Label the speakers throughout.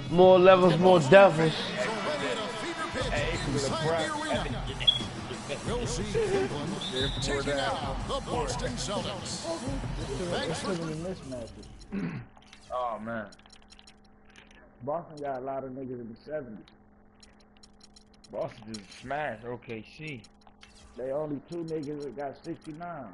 Speaker 1: More levels, more devils.
Speaker 2: We'll see Cleveland taking out the Boston Celtics. Thanks for
Speaker 3: mismatches. Oh man. Boston got a lot of niggas in the 70s.
Speaker 4: Boston just smashed OKC.
Speaker 3: They only 2 niggas that got 69.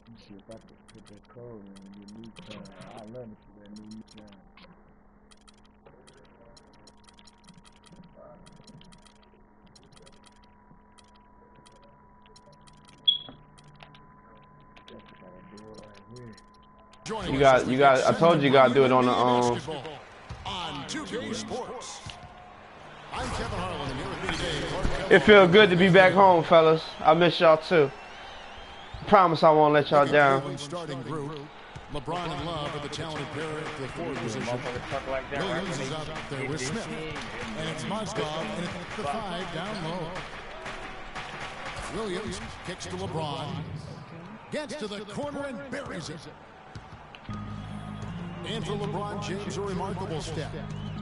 Speaker 3: Let's see if I can put that code in the new time. I love it for that new time.
Speaker 1: You got. I told you gotta do it on the
Speaker 2: on 2K Sports. I'm Kevin Harlan, and here with me today.
Speaker 1: It feels good to be back home, fellas. I miss y'all too. Promise I won't let y'all down.
Speaker 2: Starting group. LeBron and Love are the talented pair at the forward position. Williams is out there with Smith, and it's Mozgov and it's the 5 down low. Williams kicks to LeBron, gets to the corner and buries it. And for LeBron James, a remarkable step.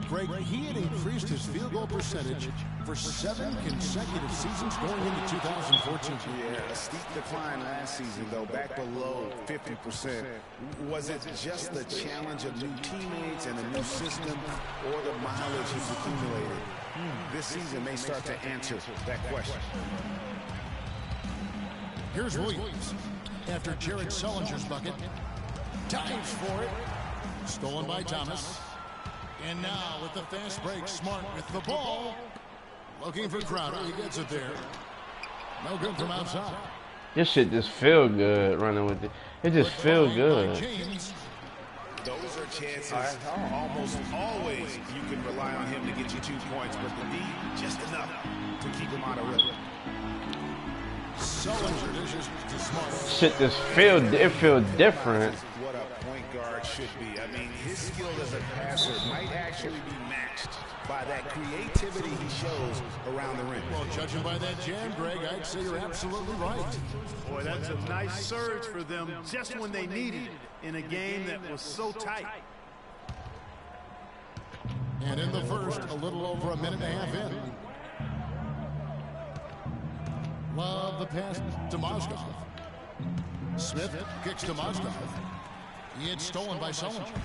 Speaker 2: Greg, he had increased his field goal percentage for 7 consecutive seasons going into 2014.
Speaker 5: Yeah, a steep decline last season, though, back below 50%. Was it just the challenge of new teammates and a new system, or the mileage he's accumulated? This season may start to answer that question.
Speaker 2: Here's Williams. After Jared Sullinger's bucket, dives for it. Stolen by Thomas. And now with the fast break, Smart with the ball. Looking for Crowder. He gets it there. No good from outside.
Speaker 1: This shit just feel good running with it. It just feel good.
Speaker 5: Those are chances. Almost always you can rely on him to get you 2 points, but the D just enough to keep him out of rhythm.
Speaker 1: Shit just it feel different.
Speaker 5: What a point guard should be. I mean, his skill as a passer might actually be matched by that creativity he shows around the rim.
Speaker 2: Well, judging by that jam, Greg, I'd say you're absolutely right.
Speaker 6: Boy, that's a nice surge for them just when they needed it in a game that was so tight.
Speaker 2: And in the first, a little over a minute and a half in. Love the pass to Mozgov. Smith kicks to Mozgov. It's stolen by Sullinger.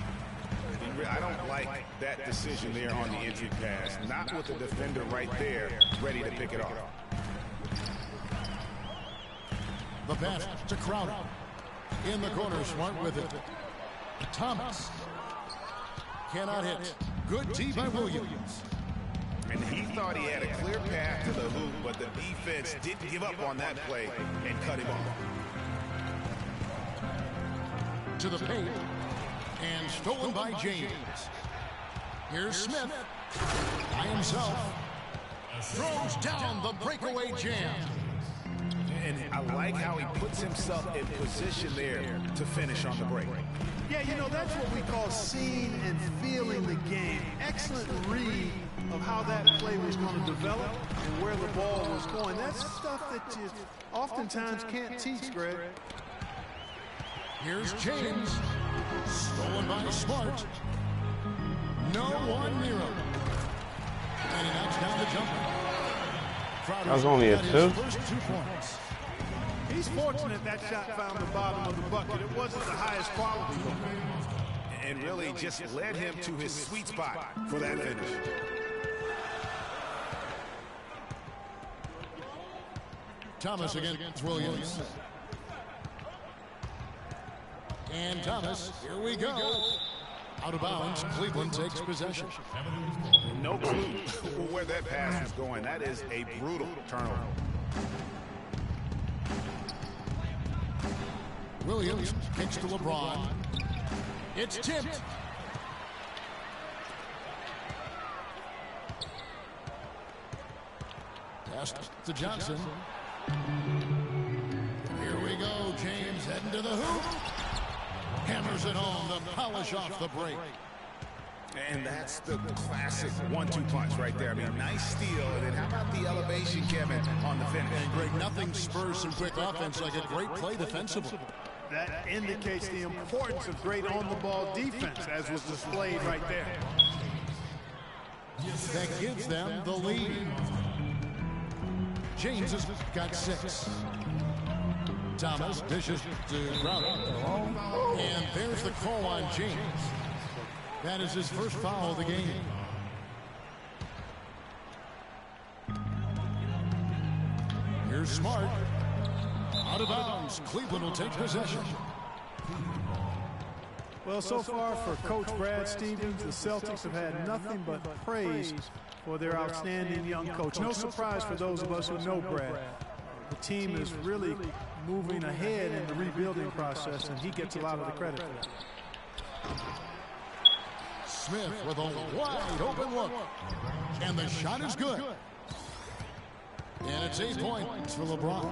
Speaker 5: I don't like that decision there on the entry pass. Not with the defender right there, ready to pick it off.
Speaker 2: The pass to Crowder. In the corner, Smart with it. Thomas. Cannot hit. Good D by Williams.
Speaker 5: And he thought he had a clear path to the hoop, but the defense didn't give up on that play and cut him off.
Speaker 2: To the paint. And stolen by James. Here's Smith. By himself. Throws down the breakaway jam.
Speaker 5: And I like how he puts himself in position there to finish on the break.
Speaker 6: Yeah, you know, that's what we call seeing and feeling the game. Excellent read of how that play was going to develop and where the ball was going. That's stuff that you oftentimes can't teach, Greg.
Speaker 2: Here's James. Stolen by Smart. No one near him. And he knocks down the jumper.
Speaker 1: That was only a 2.
Speaker 2: First 2 points.
Speaker 6: He's fortunate that shot found the bottom of the bucket. It wasn't the highest quality.
Speaker 5: And really just led him to his sweet spot for that finish.
Speaker 2: Thomas against Williams. And Thomas, here we go. Out of bounds, Cleveland takes possession.
Speaker 5: No clue where that pass was going. That is a brutal turnover.
Speaker 2: Williams kicks to LeBron. It's tipped. Pass to Johnson. Here we go. James heading to the hoop. Hammers it home to polish off the break.
Speaker 5: And that's the classic 1-2 punch right there. I mean, nice steal. And then how about the elevation? isolation, Kevin, on the finish.
Speaker 2: And Greg, nothing spurs some quick offense like a great play defensively.
Speaker 6: That indicates the importance of great on-the-ball defense, as was displayed right there.
Speaker 2: That gives them the lead. James has got 6. Thomas dishes to Crowder. And there's the call on James. That is his first foul of the game. Here's Smart. Out of bounds. Cleveland will take possession.
Speaker 6: Well, so far for Coach Brad Stevens, the Celtics have had nothing but praise for their outstanding young coach. No surprise for those of us who know Brad. The team is really moving ahead in the rebuilding process, and he gets a lot of the credit for that.
Speaker 2: Smith with a wide open look. And the shot is good. And it's 8 points for LeBron.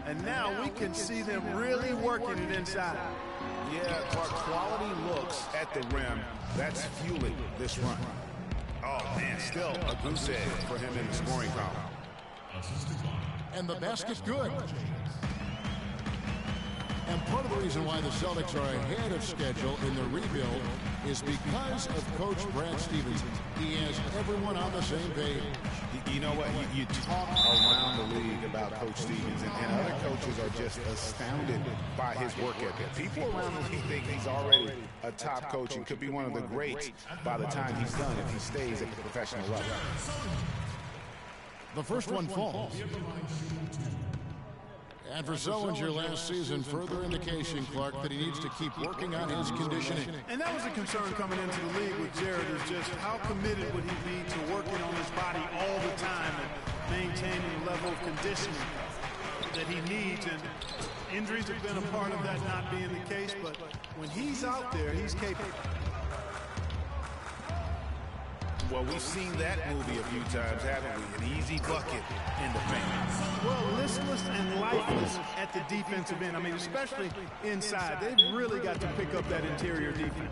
Speaker 6: And now we can see them really working it inside.
Speaker 5: Yeah, Clark, quality looks at the rim. That's fueling this run. Oh, man, still a goose egg for him in the scoring column.
Speaker 2: And the basket's good. And part of the reason why the Celtics are ahead of schedule in the rebuild is because of Coach Brad Stevens. He has everyone on the same page.
Speaker 5: You know what? You talk around the league about Coach Stevens, and other coaches are just astounded by his work ethic. People around the league think he's already a top coach and could be one of the greats by the time he's done if he stays at the professional level.
Speaker 2: The first one falls. And for Sullinger last season, further indication, Clark, that he needs to keep working on his conditioning.
Speaker 6: And that was a concern coming into the league with Jared, is just how committed would he be to working on his body all the time and maintaining the level of conditioning that he needs. And injuries have been a part of that not being the case, but when he's out there, he's capable.
Speaker 5: Well, we've seen that movie a few times, haven't we? An easy bucket in the paint.
Speaker 6: Well, listless and lifeless at the defensive end. I mean, especially inside. They've really got to pick up that interior defense.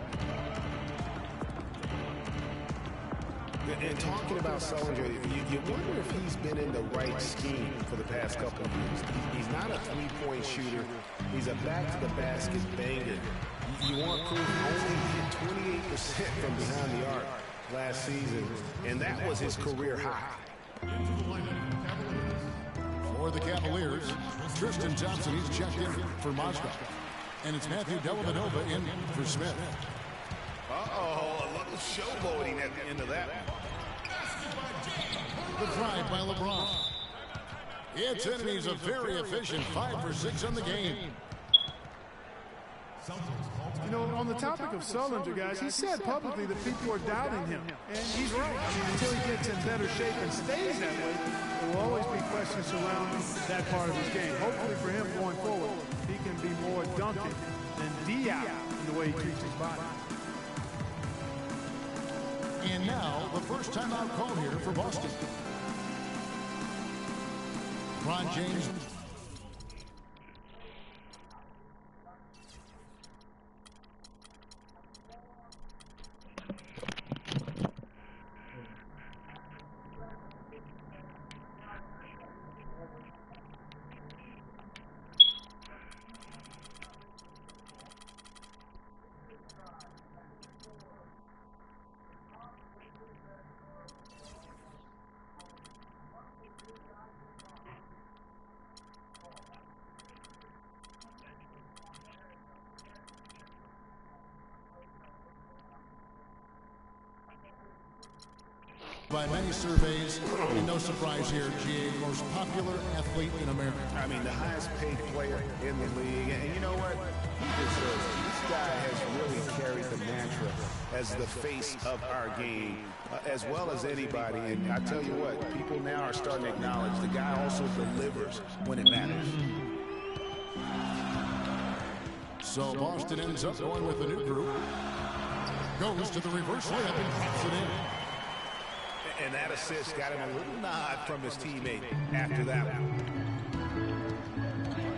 Speaker 5: And talking about Sullinger, you wonder if he's been in the right scheme for the past couple of years. He's not a three-point shooter. He's a back-to-the-basket banger. You want proof? Only hit 28% from behind the arc last season, and that was his career high.
Speaker 2: For the Cavaliers, Tristan Thompson, he's checked in for Moscow. And it's Matthew Dellavedova in for Smith.
Speaker 5: Uh-oh, a little showboating at the end of that one.
Speaker 2: The drive by LeBron. It's in, and he's a very efficient 5 for 6 on the game.
Speaker 6: You know, on the topic of Sullinger, guys, he said publicly that people are doubting him. And he's right. I mean, until he gets in better shape and stays that way, there will always be questions surrounding that part of his game. Hopefully for him going forward, he can be more Duncan than Diop in the way he treats his body.
Speaker 2: And now, the first timeout call here for Boston. LeBron James. By many surveys, and no surprise here, GA, most popular athlete in America.
Speaker 5: I mean, the highest paid player in the league. And you know what? He deserves it. This guy has really carried the mantra as the face of our game, as well as anybody. And I tell you what, people now are starting to acknowledge the guy also delivers when it matters.
Speaker 2: So Boston ends up going with a new group. Goes to the reverse layup and drops it in.
Speaker 5: And that assist got him a little nod from his teammate after that one.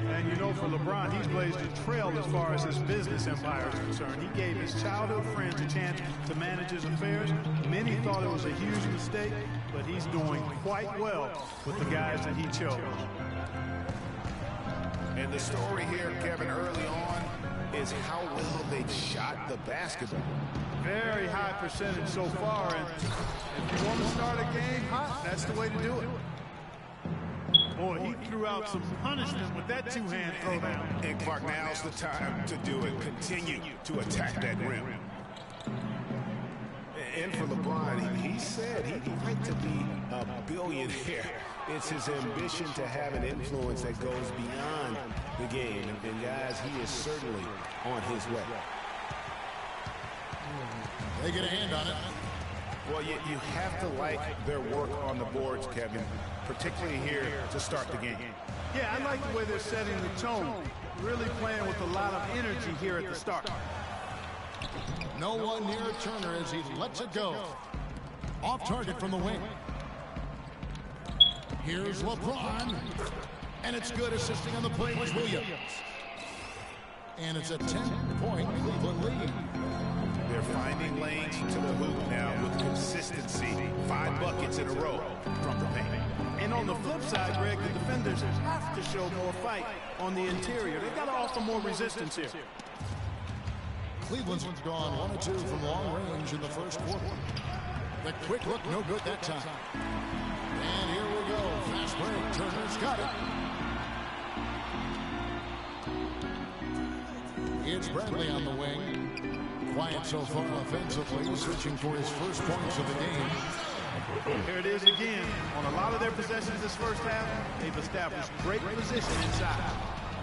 Speaker 6: And And you know, for LeBron, he's blazed a trail as far as his business empire is concerned. He gave his childhood friends a chance to manage his affairs. Many thought it was a huge mistake, but he's doing quite well with the guys that he chose.
Speaker 5: And the story here, Kevin, early on, is how well they shot the basketball.
Speaker 6: Very high percentage so far, and if you want to start a game hot, that's the way to do it. Boy, he threw out some punishment with that two-hand throwdown.
Speaker 5: And Clark, now's the time to do it. Continue to attack that rim. And for LeBron, he said he'd like to be a billionaire. It's his ambition to have an influence that goes beyond the game. And guys, he is certainly on his way.
Speaker 2: They get a hand on it.
Speaker 5: Well, you have to like their work on the boards, Kevin, particularly here to start the game.
Speaker 6: Yeah, I like the way they're setting the tone. Really playing with a lot of energy here at the start.
Speaker 2: No one near Turner as he lets it go. Off target from the wing. Here's LeBron. And it's good. Assisting on the play was Williams. And it's a 10-point Cleveland lead.
Speaker 5: They're finding lanes to the hoop now with consistency. 5 buckets in a row from the paint.
Speaker 6: And on the flip side, Greg, the defenders have to show more fight on the interior. They've got to offer more resistance here.
Speaker 2: Cleveland's gone 1 of 2 from long range in the first quarter. The quick look, no good that time. And here we go. Fast break. Turner's got it. It's Bradley on the wing. Quiet so far offensively, searching for his first points of the game.
Speaker 6: Here it is again. On a lot of their possessions this first half, they've established great position inside.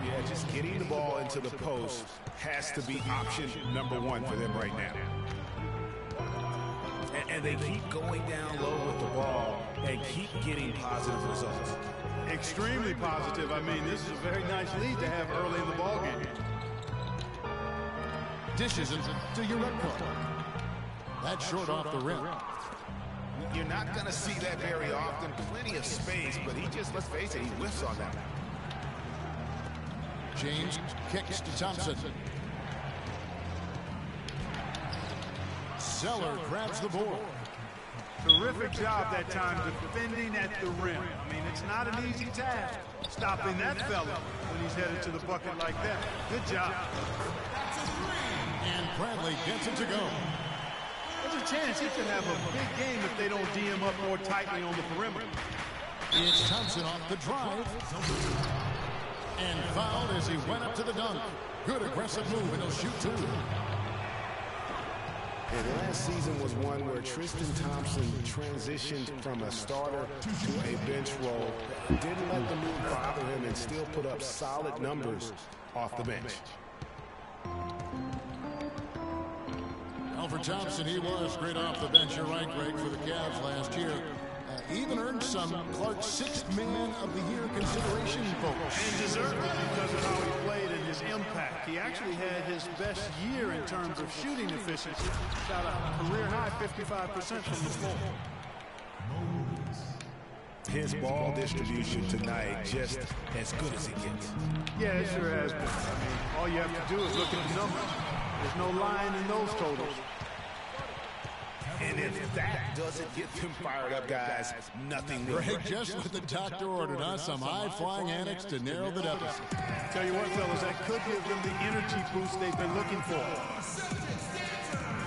Speaker 5: Yeah, just getting the ball into the post has to be option number 1 for them right now. And they keep going down low with the ball and keep getting positive results.
Speaker 6: Extremely positive. I mean, this is a very nice lead to have early in the ballgame.
Speaker 2: Dishes to your red card. That's short off the rim.
Speaker 5: You're not going to see that very often. Plenty of space, but he just, let's face it, he whiffs on that.
Speaker 2: James kicks to Thompson. Zeller grabs the board.
Speaker 6: Terrific job that time defending at the rim. I mean, it's not an easy task stopping that fella when he's headed to the bucket like that. Good job.
Speaker 2: And Bradley gets it to go.
Speaker 6: There's a chance he could have a big game if they don't D him up more tightly on the perimeter.
Speaker 2: It's Thompson off the drive. And fouled as he went up to the dunk. Good aggressive move, and he'll shoot 2.
Speaker 5: And last season was one where Tristan Thompson transitioned from a starter to a bench role. Didn't let the move bother him and still put up solid numbers off the bench.
Speaker 2: For Thompson, he was great off the bench. You're right, Greg, for the Cavs last year. Even earned some Clark's 6th Man of the Year consideration votes.
Speaker 6: And deserved it because of how he played and his impact. He actually had his best year in terms of shooting efficiency. Shot a career-high 55% from the floor.
Speaker 5: His ball distribution tonight just as good as it gets.
Speaker 6: Yeah, it sure has been. I mean, all you have to do is look at the numbers. There's no line in those totals.
Speaker 5: And if that doesn't get them fired up, guys, nothing will.
Speaker 2: Greg, just what the doctor ordered, huh? Some high-flying antics to narrow the deficit.
Speaker 6: Tell you what, fellas, that could give them the energy boost they've been looking for.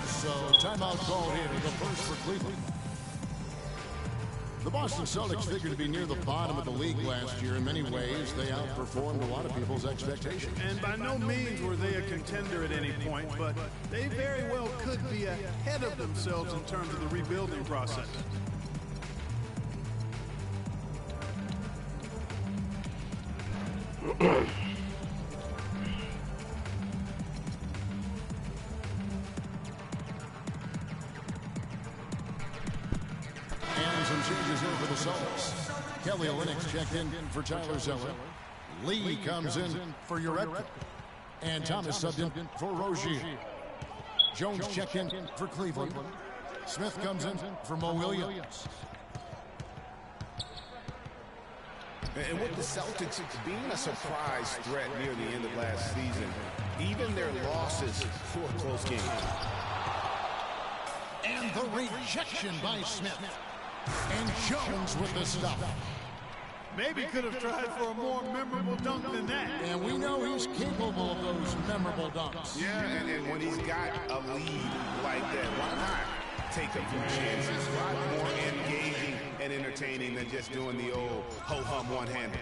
Speaker 2: So, timeout called here. The first for Cleveland. The Boston Celtics figured to be near the bottom of the league last year. In many ways, they outperformed a lot of people's expectations.
Speaker 6: And by no means were they a contender at any point, but they very well could be ahead of themselves in terms of the rebuilding process.
Speaker 2: Some changes here for the Celtics. Kelly Olynyk checked in for Tyler Zeller. Lee comes in for Uretka. And Thomas subbed in for Rozier. Jones checked in for Cleveland. Smith comes in for Mo Williams.
Speaker 5: And with the Celtics being a surprise threat near the end of last season, even their losses were close games.
Speaker 2: And the rejection by Smith. And Jones with the stop.
Speaker 6: Maybe could have tried for a more memorable dunk than that.
Speaker 2: And we know he's capable of those memorable dunks.
Speaker 5: Yeah, and when he's got a lead like that, why not take a few chances? A lot more engaging and entertaining than just doing the old ho-hum one-handed.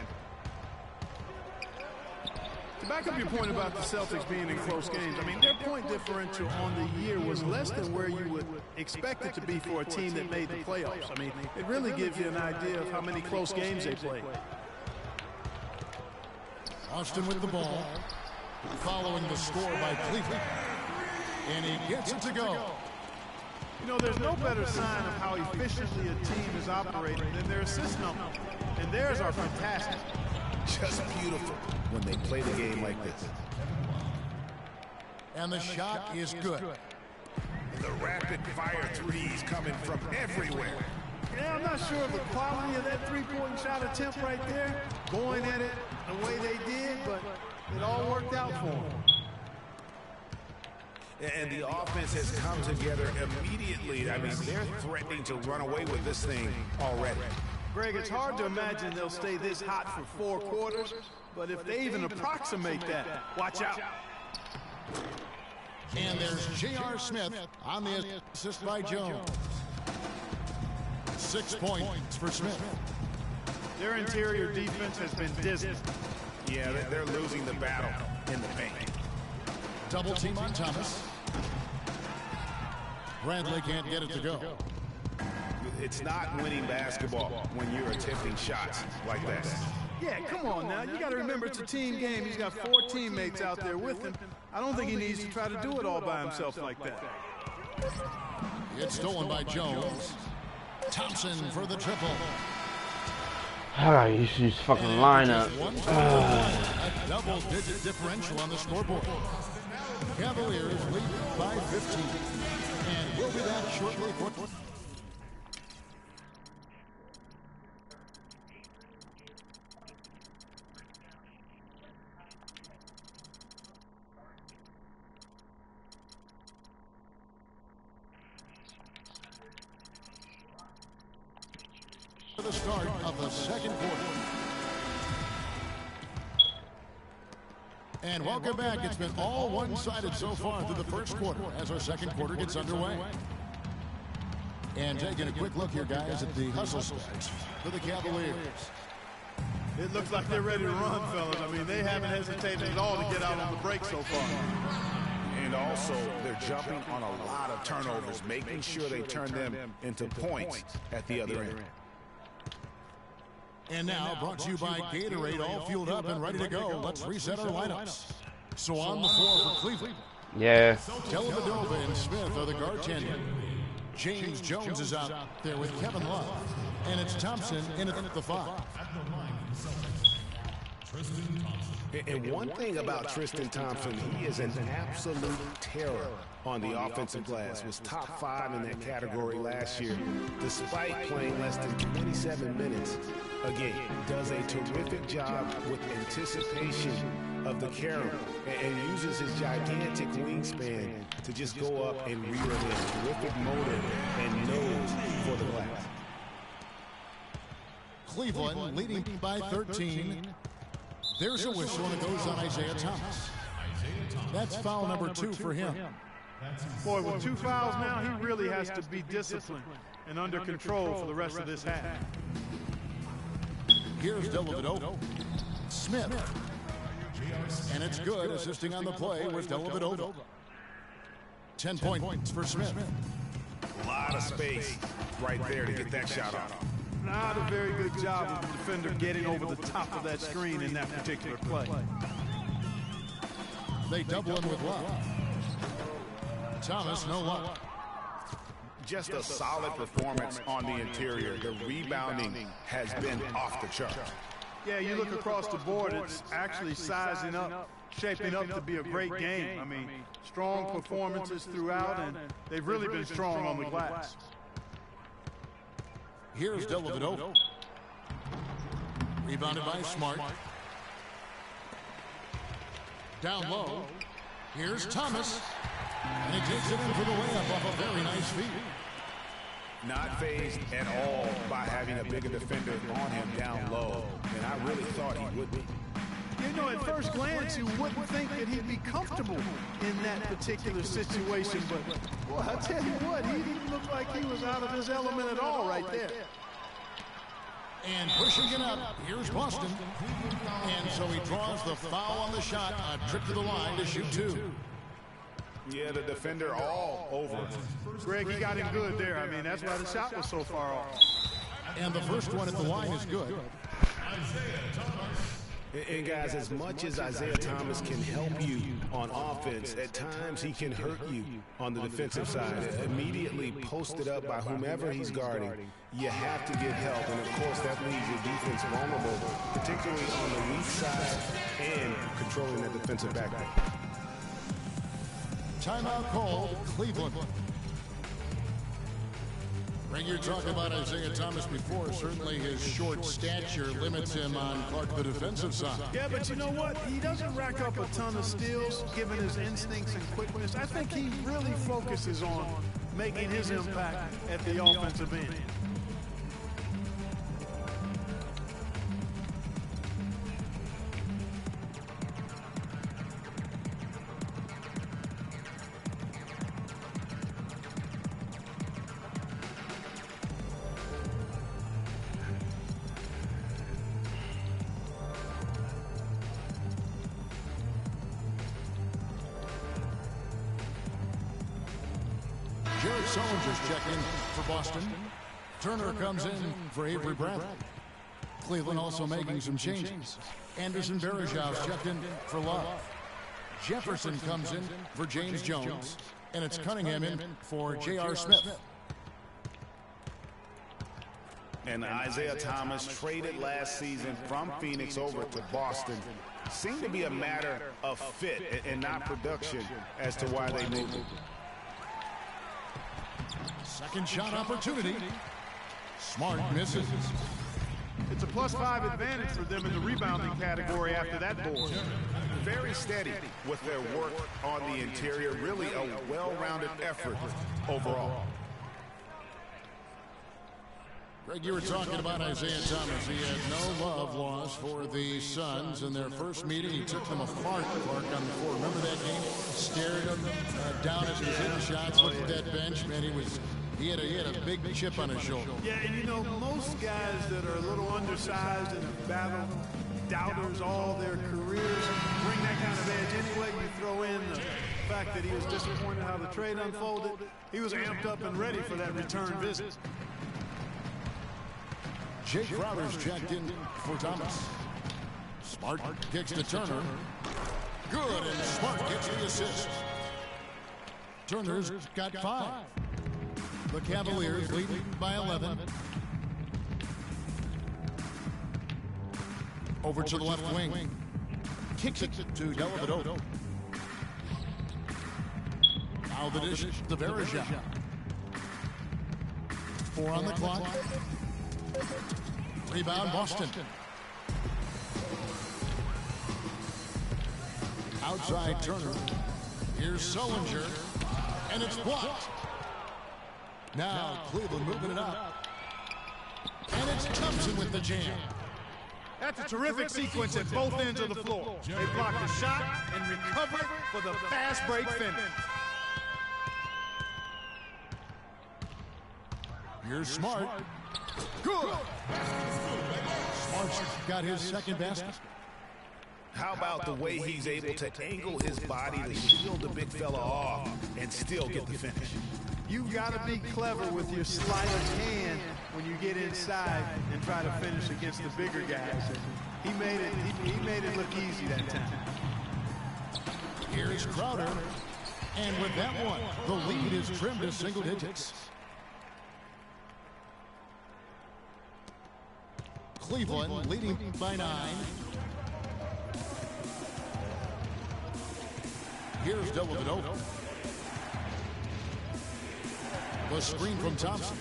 Speaker 6: To back up your point about the Celtics being in close games, I mean, their point differential on the year was less than where you would expect it to be for a team that made the playoffs. I mean, it really gives you an idea of how many close games they played.
Speaker 2: Austin with the ball, following the score by Cleveland. And he gets it to go.
Speaker 6: You know, there's no better sign of how efficiently a team is operating than their assist numbers. And theirs are fantastic.
Speaker 5: Just beautiful when they play the game like this.
Speaker 2: And the shot is good.
Speaker 5: The rapid-fire threes coming from everywhere.
Speaker 6: Yeah, I'm not sure of the quality of that three-point shot attempt right there, going at it the way they did, but it all worked out for them.
Speaker 5: And the offense has come together immediately. I mean, they're threatening to run away with this thing already.
Speaker 6: Greg, it's hard to imagine they'll stay this hot for 4 quarters, but if they even approximate that, watch out.
Speaker 2: And there's J.R. Smith on the assist by Jones. 6 points for Smith.
Speaker 6: Their interior defense has been dismal.
Speaker 5: Yeah, they're losing the battle in the paint.
Speaker 2: Double team on Thomas. Bradley can't get it to go.
Speaker 5: It's not winning basketball when you're attempting shots like that.
Speaker 6: Yeah, come on now. You got to remember it's a team game. He's got 4 teammates out there with him. I don't think he needs to try to do it all by himself like that.
Speaker 2: It's stolen by Jones. Thompson for the triple.
Speaker 1: Ah, you should use fucking lineup.
Speaker 2: A double-digit differential on the scoreboard. Cavaliers lead by 15. And we'll be back shortly for... the start of the second quarter. And welcome back. It's been all one-sided so far through the first quarter as our second quarter gets underway. And taking a quick look here, guys, at the hustle stats for the Cavaliers.
Speaker 6: It looks like they're ready to run, fellas. I mean, they haven't hesitated at all to get out on the break so far.
Speaker 5: And also, they're jumping on a lot of turnovers, making sure they turn them into points at the other end.
Speaker 2: And now, brought to you by Gatorade, all fueled up and ready to go. Let's reset our lineups. So on the floor for Cleveland.
Speaker 1: Yeah.
Speaker 2: Dellavedova and Smith are the goaltending. James Jones is out there with Kevin Love. And it's Thompson in at the 5.
Speaker 5: And one thing about Tristan Thompson, he is an absolute terror on the offensive glass. Was top 5 in that category last year. Despite playing less than 27 minutes, again, does a terrific job with anticipation of the carry and uses his gigantic wingspan to just go up and reel it in. Terrific motor and nose for the glass.
Speaker 2: Cleveland leading by 13. There's a whistle, and it goes on Isaiah Thomas. That's foul number 2 for him.
Speaker 6: Boy, with 2 fouls now, he really has to be disciplined and under control for the rest of this half.
Speaker 2: Here's Dellavedova. Smith. And it's good, assisting on the play was Dellavedova. 10 points for Smith.
Speaker 5: A lot of space right there to get that shot off.
Speaker 6: Not a very good job of the defender getting over the top of that screen in that particular play.
Speaker 2: They double him with Love. Thomas, no luck.
Speaker 5: Just a solid performance on the interior. The rebounding has been off the charts.
Speaker 6: Yeah, you look across the board, it's actually sizing up, shaping up to be a great game. I mean, strong performances throughout, and they've really been strong on the glass.
Speaker 2: Here's Dellavedova. Rebounded by Smart. Down low. Here's Thomas. And he takes it in for the layup off a very nice feed.
Speaker 5: Not fazed at all by having a bigger defender on him down low. And I really thought he would be.
Speaker 6: You know, at first glance, you wouldn't think that he'd be comfortable in that particular situation. But, boy, I tell you what, he didn't look like he was out of his element at all right there.
Speaker 2: And pushing it up, here's Boston. And so he draws the foul on the shot. A trip to the line to shoot two.
Speaker 5: Yeah, the defender all over it.
Speaker 6: Greg, he got him good there. I mean, that's why the shot was so far off.
Speaker 2: And the first one at the line is good.
Speaker 5: And guys, as much as Isaiah Thomas can help you on offense, at times he can hurt you on the defensive side. Immediately posted up by whomever he's guarding, you have to get help. And of course, that leaves your defense vulnerable, particularly on the weak side and controlling that defensive backcourt.
Speaker 2: Timeout called, Cleveland. Greg, you're talking about Isaiah Thomas before. Certainly his short stature limits him on Clark, the defensive side.
Speaker 6: Yeah, but you know what? He doesn't rack up a ton of steals, given his instincts and quickness. I think he really focuses on making his impact at the offensive end.
Speaker 2: Soldiers check in for Boston. Turner comes in for Avery Bradley. Cleveland also making some changes. Anderson Barajow's checked in for Love. Jefferson comes in for James Jones. And it's Cunningham in for J.R. Smith.
Speaker 5: And Isaiah Thomas, traded last season from Phoenix over to Boston, seemed to be a matter of fit and not production as to why they moved him.
Speaker 2: Second shot opportunity. Smart misses.
Speaker 6: It's a +5 advantage for them in the rebounding category after that board.
Speaker 5: Very steady with their work on the interior. Really a well-rounded effort overall.
Speaker 2: Greg, you were talking about Isaiah Thomas. He had no love lost for the Suns in their first meeting. He took them apart, Clark, on the floor. Remember that game? Stared him down as he was hitting shots. Looked at that bench, man. He had a big chip on his shoulder.
Speaker 6: Yeah, and you know, most guys that are a little undersized and have battled doubters all their careers bring that kind of edge anyway. You throw in the fact that he was disappointed how the trade unfolded. He was amped up and ready for that return visit.
Speaker 2: Jake Crowder's checked in for Thomas. Smart kicks to Turner. Good, and Smart gets the assist. Turner's got 5. The Cavaliers leading by 11. Over to the left wing. Kicks it to Dellavedova. Now the dish to Varejao. 4 on the clock. Rebound, Boston. Outside Turner. Here's Sullinger. And it's blocked. Now Cleveland moving it up. And it's Thompson with the jam.
Speaker 6: That's a terrific sequence at both ends of the floor. They blocked the shot and recovered for the fast break finish.
Speaker 2: Here's Smart. Good. Smart's got his second basket.
Speaker 5: How about the way he's able to angle his body to shield the big fella off and still get the finish?
Speaker 6: You've got to be clever with your sleight of hand when you get inside and try to finish against the bigger guys. He made it look easy that time.
Speaker 2: Here's Crowder. And with that one, the lead is trimmed to single digits. Cleveland leading by 9. Here's Dellavedova. The screen from Thompson.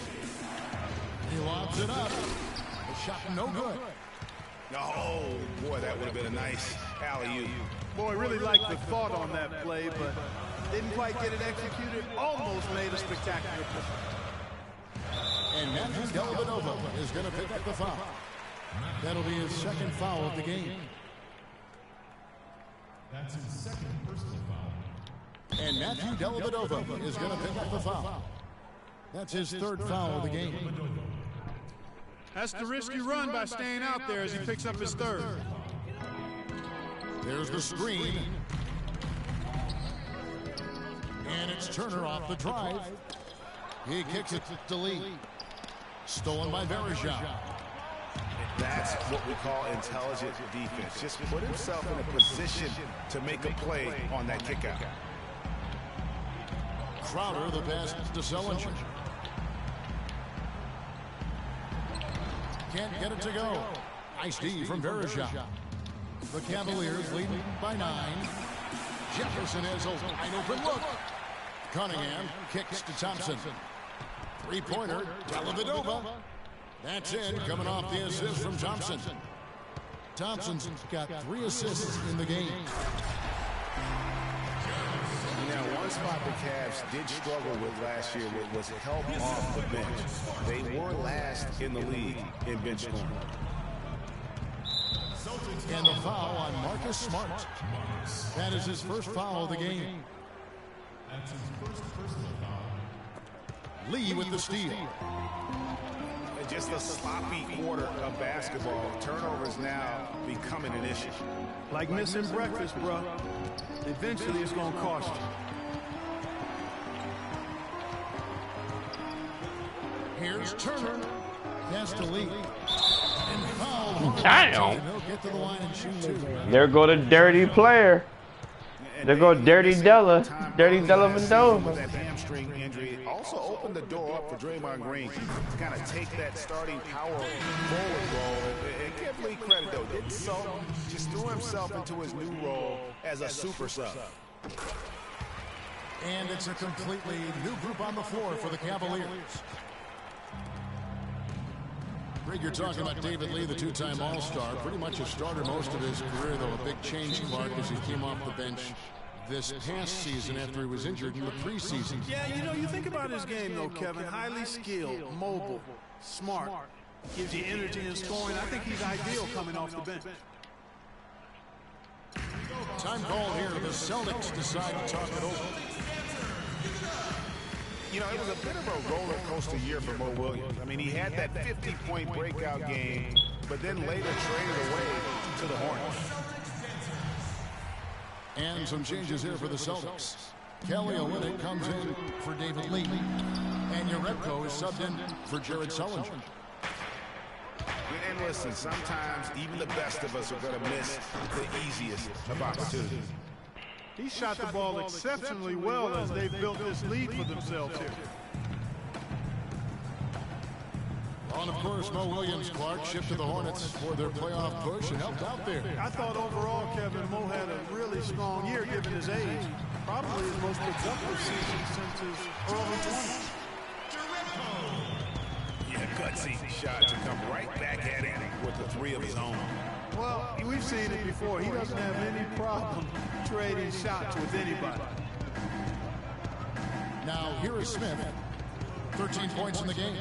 Speaker 2: He lobs it up. The shot no good.
Speaker 5: Oh, boy, that would have been a nice alley-oop.
Speaker 6: Boy, really liked the thought on that play, but didn't quite get it executed. Almost made a spectacular play.
Speaker 2: And Matthew Dellavedova is going to pick up the foul. That'll be his second foul of the game.
Speaker 7: That's his second personal foul.
Speaker 2: And Matthew Dellavedova is going to pick up the foul. That's his third foul of the game.
Speaker 6: That's the risky run by staying out there as he picks up his third.
Speaker 2: There's the screen. And it's Turner off the drive. He kicks it to Lee. Stolen by Verejao.
Speaker 5: That's what we call intelligent defense. Just put himself in a position to make a play on that kickout.
Speaker 2: Crowder, the pass to Sellinger. Can't get it to go. Nice D from Verejao. The Cavaliers leading by 9. Jefferson has a wide open look. Cunningham kicks to Thompson. Three-pointer, Dellavedova. That's in, coming off the assist from Thompson. Thompson's got 3 assists in the game.
Speaker 5: Now, one spot the Cavs did struggle with last year was help off the bench. They were last in the league in bench scoring.
Speaker 2: And the foul on Marcus Smart. That is his first foul of the game.
Speaker 7: That's his first personal foul.
Speaker 2: Lee with the steal.
Speaker 5: And just a sloppy quarter of basketball. Turnovers now becoming an issue.
Speaker 6: Like missing breakfast, bro. Eventually it's going to cost you.
Speaker 2: Here's Turner. Pass to Lee. And foul.
Speaker 1: Damn.
Speaker 2: He'll get to the line and shoot 2.
Speaker 1: There go the dirty player. There go Dirty Della. Dirty Della Mendoza.
Speaker 5: That hamstring injury also opened the door up for Draymond Green to kind of take that starting power forward role. And give Lee credit, though. Didn't sulk, just threw himself into his new role as a super sub.
Speaker 2: And it's a completely new group on the floor for the Cavaliers. Greg, you're talking about David Lee, the 2-time All-Star. Pretty much a starter most of his career, though. A big change mark as he came off the bench this past season after he was injured in the preseason.
Speaker 6: Yeah, you know, you think about his game, though, Kevin. Highly skilled, mobile, smart. Gives you energy and scoring. I think he's ideal coming off the bench.
Speaker 2: Time call here. The Celtics decide to talk it over.
Speaker 5: You know, it was a bit of a roller coaster year for Mo Williams. I mean, he had that 50-point breakout game, but then later traded away to the Hornets.
Speaker 2: And some changes here for the Celtics. Kelly Olynyk comes in for David Lee. And Urepko is subbed in for Jared Sullinger.
Speaker 5: And listen, sometimes even the best of us are going to miss the easiest of opportunities.
Speaker 6: He shot the ball exceptionally well as they've built this lead for themselves here.
Speaker 2: And of course, Mo Williams, Clark, shipped to the Hornets for their playoff push and helped out there.
Speaker 6: I thought overall, Kevin, Mo had a really strong year given his age. Probably his most productive season since his early 20s.
Speaker 5: Yeah, gutsy shot to come right back at him with the 3 of his own.
Speaker 6: Well, we've seen it before. He doesn't have any problem trading shots with anybody.
Speaker 2: Now, here is Smith. 13 points in the game.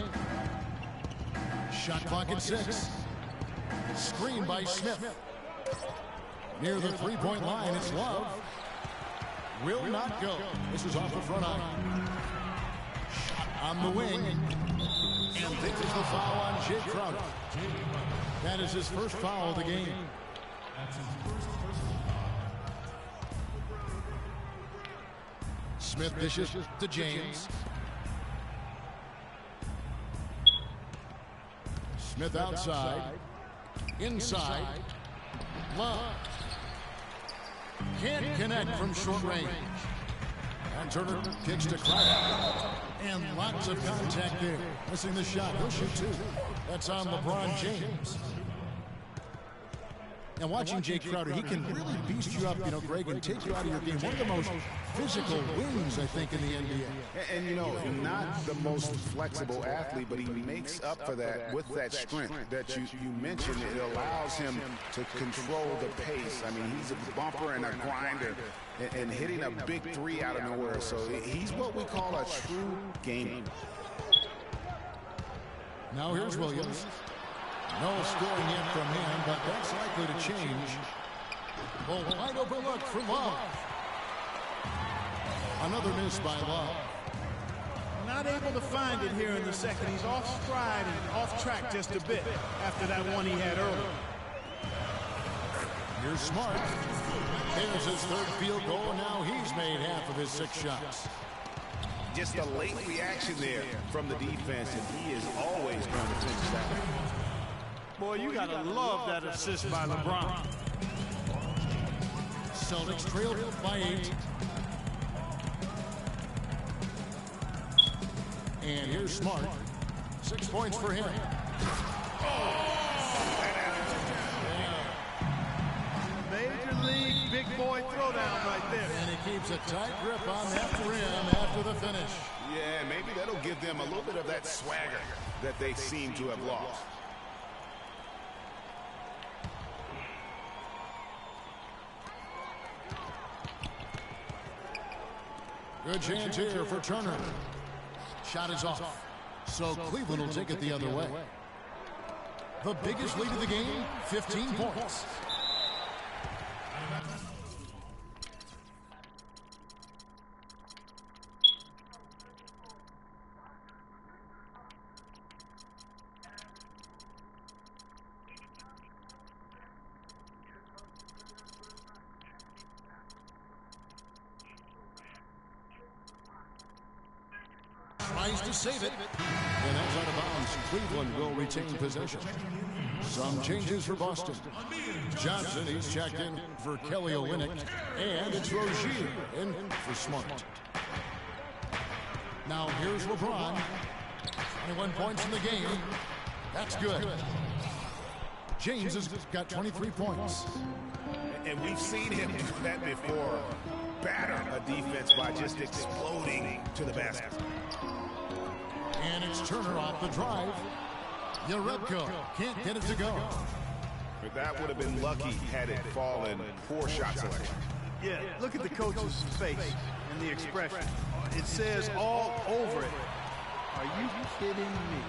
Speaker 2: Shot clock at 6. Screen by Smith. Near the 3-point line, it's Love. Will not go. This is off the front eye. Shot on the wing. And this is the foul on Jay Crowder. That is his first foul of the game.
Speaker 7: That's his first personal foul.
Speaker 2: Smith dishes to James. Smith outside. Inside. Love. Can't connect from short range. And Turner kicks to Crowder. And lots of contact there. Missing the shot. He'll shoot 2. That's on LeBron James. And watching Jay Crowder, he can really beast you up, you know, Greg, and take you out of your game. One of the most physical wings, I think, in the NBA.
Speaker 5: And you know, not the most flexible athlete, but he makes up for that with that strength that you mentioned. It allows him to control the pace. I mean, he's a bumper and a grinder and hitting a big three out of nowhere. So he's what we call a true gamer.
Speaker 2: Now here's Williams. No scoring yet from him, but that's likely to change. Oh, wide open look for Love. Another miss by Love.
Speaker 6: Not able to find it here in the second. He's off stride and off track just a bit after that one he had earlier.
Speaker 2: Here's Smart. There's his third field goal, and now he's made half of his 6 shots.
Speaker 5: Just a late reaction there from the defense, and he is always going to finish that.
Speaker 6: Boy, you gotta love that assist by LeBron.
Speaker 2: Celtics trailed by 8. And here's Smart. 6 points for him.
Speaker 6: Major league big boy throwdown right there.
Speaker 2: And he keeps a tight grip on that rim after the finish.
Speaker 5: Yeah, maybe that'll give them a little bit of that swagger that they seem to have lost.
Speaker 2: Good chance here for Turner. Shot is off. So Cleveland will take it the other way. The biggest lead of the game, 15 points. Tries to save it. And that's out of bounds. Cleveland will retain possession. Some changes for Boston. Johnson, he's checked in for Kelly Olynyk. And it's Rozier in for Smart. Now here's LeBron. 21 points in the game. That's good. James has got 23 points.
Speaker 5: And we've seen him do that before. Batter a defense by just exploding to the basket.
Speaker 2: And it's Turner off the drive. Yarebko can't get it to go.
Speaker 5: But that would have been lucky had it fallen. Poor shot selection.
Speaker 6: Yeah, look at the coach's face and the expression. It says all over it. Are you kidding me?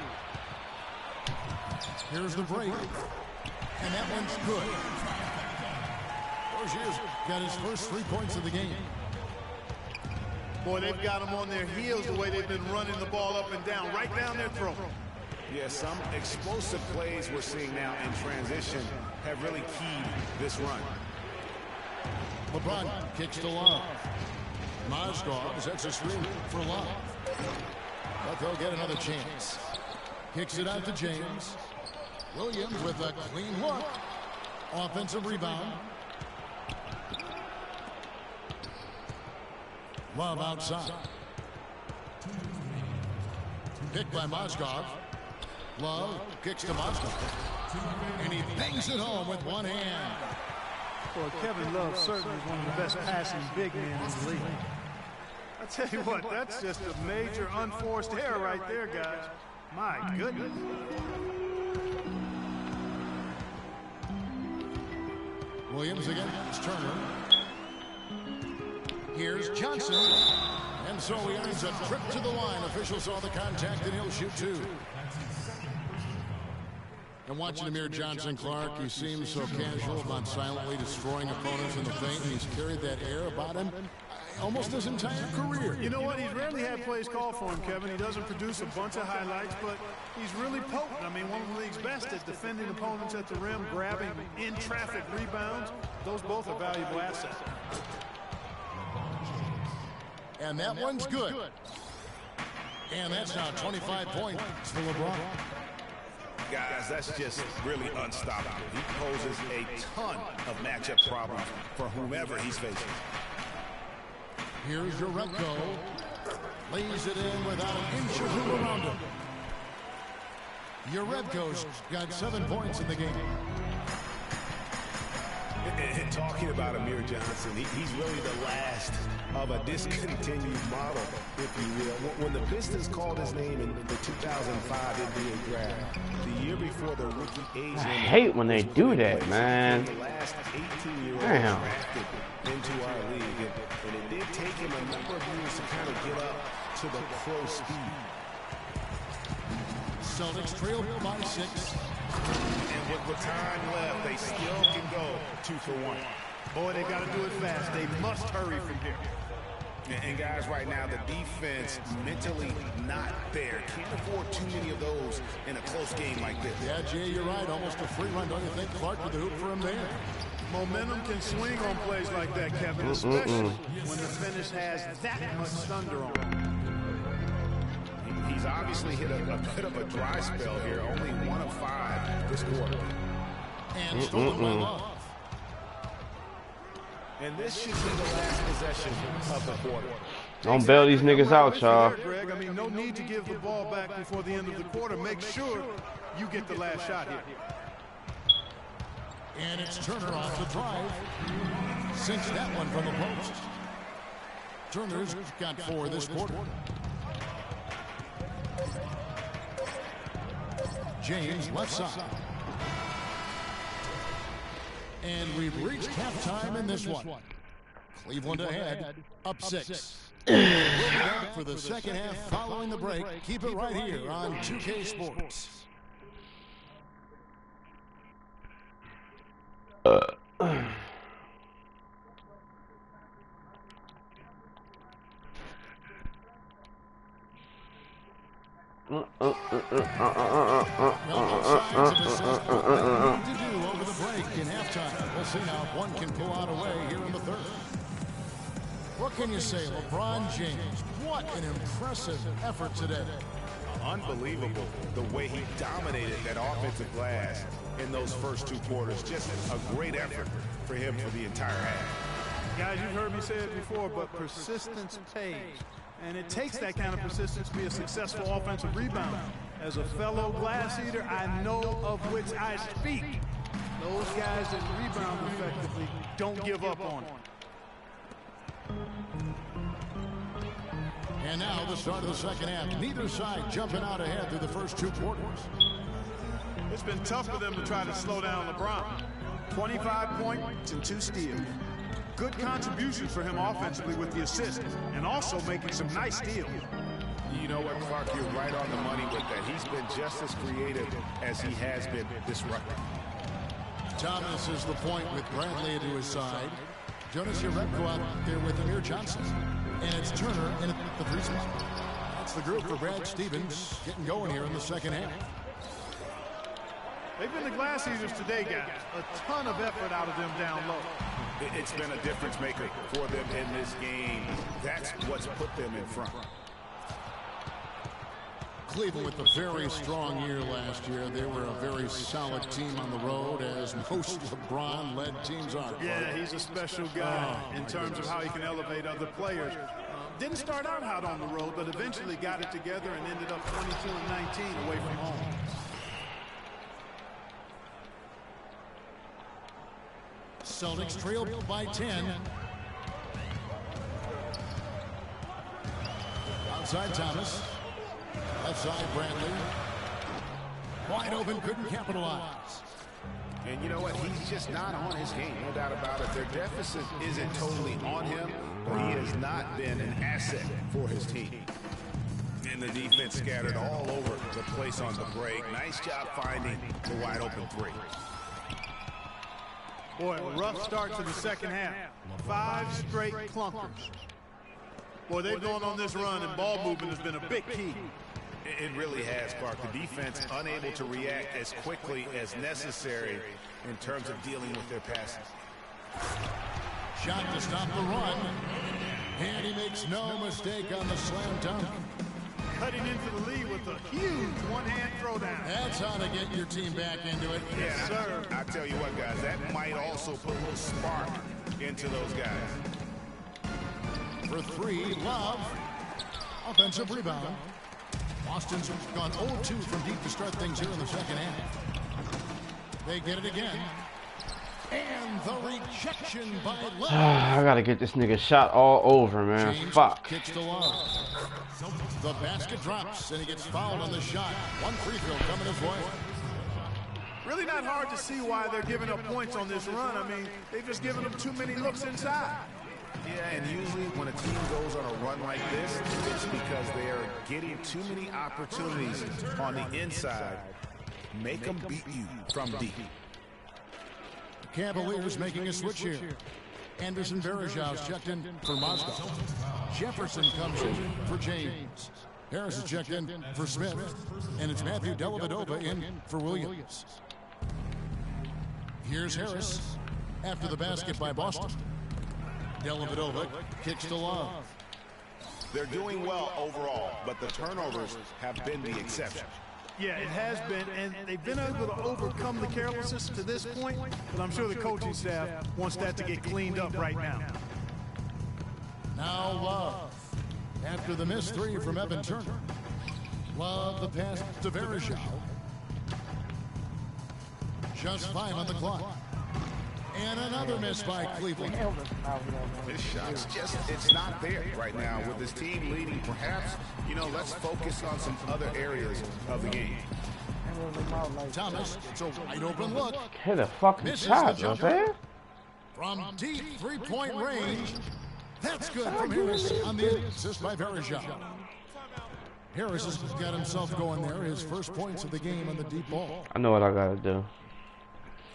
Speaker 2: Here's the break. And that one's good. Rozier's got his first 3 points of the game.
Speaker 6: Boy, they've got them on their heels the way they've been running the ball up and down, right down their throat.
Speaker 5: Yeah, some explosive plays we're seeing now in transition have really keyed this run.
Speaker 2: LeBron kicks to Love. Mozgov sets a screen for Love. But they'll get another chance. Kicks it out to James. Williams with a clean look. Offensive rebound. Love outside. Picked by Mozgov. Love kicks to Mozgov. And he bangs it home with one hand.
Speaker 6: Boy, Kevin Love certainly is one of the best passing big men in the league. I tell you what, that's just a major unforced error right there, guys. My goodness.
Speaker 2: Williams against Turner. Here's Johnson. And so he earns a trip to the line. Officials saw the contact and he'll shoot 2. And watching Amir Johnson, Clark, he seems so casual about silently destroying opponents in the paint. He's carried that air about him almost his entire career.
Speaker 6: You know what? He's rarely had plays called for him, Kevin. He doesn't produce a bunch of highlights, but he's really potent. I mean, one of the league's best at defending opponents at the rim, grabbing in-traffic rebounds. Those both are valuable assets.
Speaker 2: And that one's good. And that's now 25 points for LeBron.
Speaker 5: Guys, that's just really unstoppable. He poses a ton of matchup problems for whomever he's facing.
Speaker 2: Here's Yarebko. Lays it in without an inch of room around him. Yarebko's got 7 points in the game.
Speaker 5: And talking about Amir Johnson, he's really the last of a discontinued model, if you will. When the Pistons called his name in the 2005 NBA draft, the year before the rookie age limit,
Speaker 1: I hate when they do that, man.
Speaker 5: the last 18-year-old
Speaker 1: Damn.
Speaker 5: drafted into our league, and it did take him a number of years to kind of get up to the pro speed.
Speaker 2: Celtics trail by 6.
Speaker 5: And with the time left, they still can go 2 for 1.
Speaker 6: Boy, they got to do it fast. They must hurry from here.
Speaker 5: And guys, right now, the defense mentally not there. Can't afford too many of those in a close game like this.
Speaker 2: Yeah, Jay, you're right. Almost a free run. Don't you think, Clark, with the hoop for him there?
Speaker 6: Momentum can swing on plays like that, Kevin, especially when the finish has that much thunder on it.
Speaker 5: He's obviously hit a bit of a dry spell here. Only 1 of 5 this quarter.
Speaker 2: And stolen by Love.
Speaker 5: And this should be the last possession of the quarter.
Speaker 1: Don't bail these niggas out, y'all.
Speaker 6: Greg, I mean, no need to give the ball back before the end of the quarter. Make sure you get the last shot here.
Speaker 2: And it's Turner off the drive. Sinks that one from the post. Turner's got 4 this quarter. James left side. And we've reached halftime in this one. Cleveland ahead, up 6. We'll be back for the second half following the break. Keep it right here on 2K Sports. Well, both sides have decided what they need to do over the break in halftime. We'll see now if one can pull out a way here in the third. What can you say, LeBron James? What an impressive effort today.
Speaker 5: Unbelievable the way he dominated that offensive glass in those first 2 quarters. Just a great effort for him for the entire half.
Speaker 6: Guys, you've heard me say it before, but persistence pays. And it takes that kind of persistence to be a successful offensive rebounder. As a fellow glass eater, I know of which I speak. Those guys that rebound effectively don't give up on it.
Speaker 2: And now the start of the second half. Neither side jumping out ahead through the first 2 quarters.
Speaker 6: It's been tough for them to try to slow down LeBron. 25 points and 2 steals. Good contribution for him offensively with the assist, and also making some nice steals.
Speaker 5: You know what, Clark, you're right on the money with that. He's been just as creative as he has been disruptive.
Speaker 2: Thomas is the point with Bradley to his side. Jonas Jerebko out there with Amir Johnson. And it's Turner in at the 3 spot. That's the group for Brad Stevens getting going here in the second half.
Speaker 6: They've been the glass eaters today, guys. A ton of effort out of them down low.
Speaker 5: It's been a difference maker for them in this game. That's what's put them in front.
Speaker 2: Cleveland with a very strong year last year. They were a very solid team on the road, as most LeBron-led teams are.
Speaker 6: Yeah, he's a special guy in terms of how he can elevate other players. Didn't start out hot on the road, but eventually got it together and ended up 22-19 away from home.
Speaker 2: Celtics trail by 10. Outside Thomas. Left side Bradley. Wide open, couldn't capitalize.
Speaker 5: And you know what? He's just not on his game, no doubt about it. Their deficit isn't totally on him, but he has not been an asset for his team. And the defense scattered all over the place on the break. Nice job finding the wide open 3.
Speaker 6: Boy, a rough start to the second half. 5 straight clunkers. Boy, they've gone on this run, and ball movement has been a big key.
Speaker 5: It really has, Clark. The defense unable to react as quickly as necessary in terms of dealing with their passes.
Speaker 2: Shot to stop the run. And he makes no mistake on the slam dunk.
Speaker 6: Cutting into the lead with a huge one-hand throwdown.
Speaker 2: That's how to get your team back into it.
Speaker 6: Yes, sir.
Speaker 5: I tell you what, guys, that might also put a little spark into those guys.
Speaker 2: For 3, Love. Offensive rebound. Boston's gone 0-2 from deep to start things here in the second half. They get it again. And the rejection by Love.
Speaker 1: I gotta get this nigga shot all over, man.
Speaker 2: James
Speaker 1: Fuck.
Speaker 2: kicks to Love. The basket drops, and he gets fouled on the shot. One free throw coming his way.
Speaker 6: Really not hard to see why they're giving up points on this run. I mean, they've just given them too many looks inside.
Speaker 5: Yeah, and usually when a team goes on a run like this, it's because they are getting too many opportunities on the inside. Make them beat you from deep.
Speaker 2: Cavaliers making a switch here. Anderson Varejau's checked in for Moscow. Jefferson comes in for James. Harris is checked in for Smith. And it's Matthew Dellavedova in for Williams. Here's Harris after the basket by Boston. Dellavedova kicks to Love.
Speaker 5: They're doing well overall, but the turnovers have been the exception.
Speaker 6: Yeah, it has been, and they've been able to overcome the carelessness to this point, but I'm sure the coaching staff wants that to get cleaned up right now.
Speaker 2: Now Love after the missed three from Evan Turner. Love the pass to Varejau. Just 5 on the clock. And another miss by Cleveland.
Speaker 5: This shot's just, it's not there right now with this team leading. Perhaps, you know, let's focus on some other areas of the game.
Speaker 2: Thomas, it's a wide open look.
Speaker 1: Hit a fucking shot, you know what I'm saying?
Speaker 2: From deep three-point range. That's good from Harris on the assist by Varejau. Harris has got himself going there. His first points of the game on the deep ball.
Speaker 1: I know what I gotta do.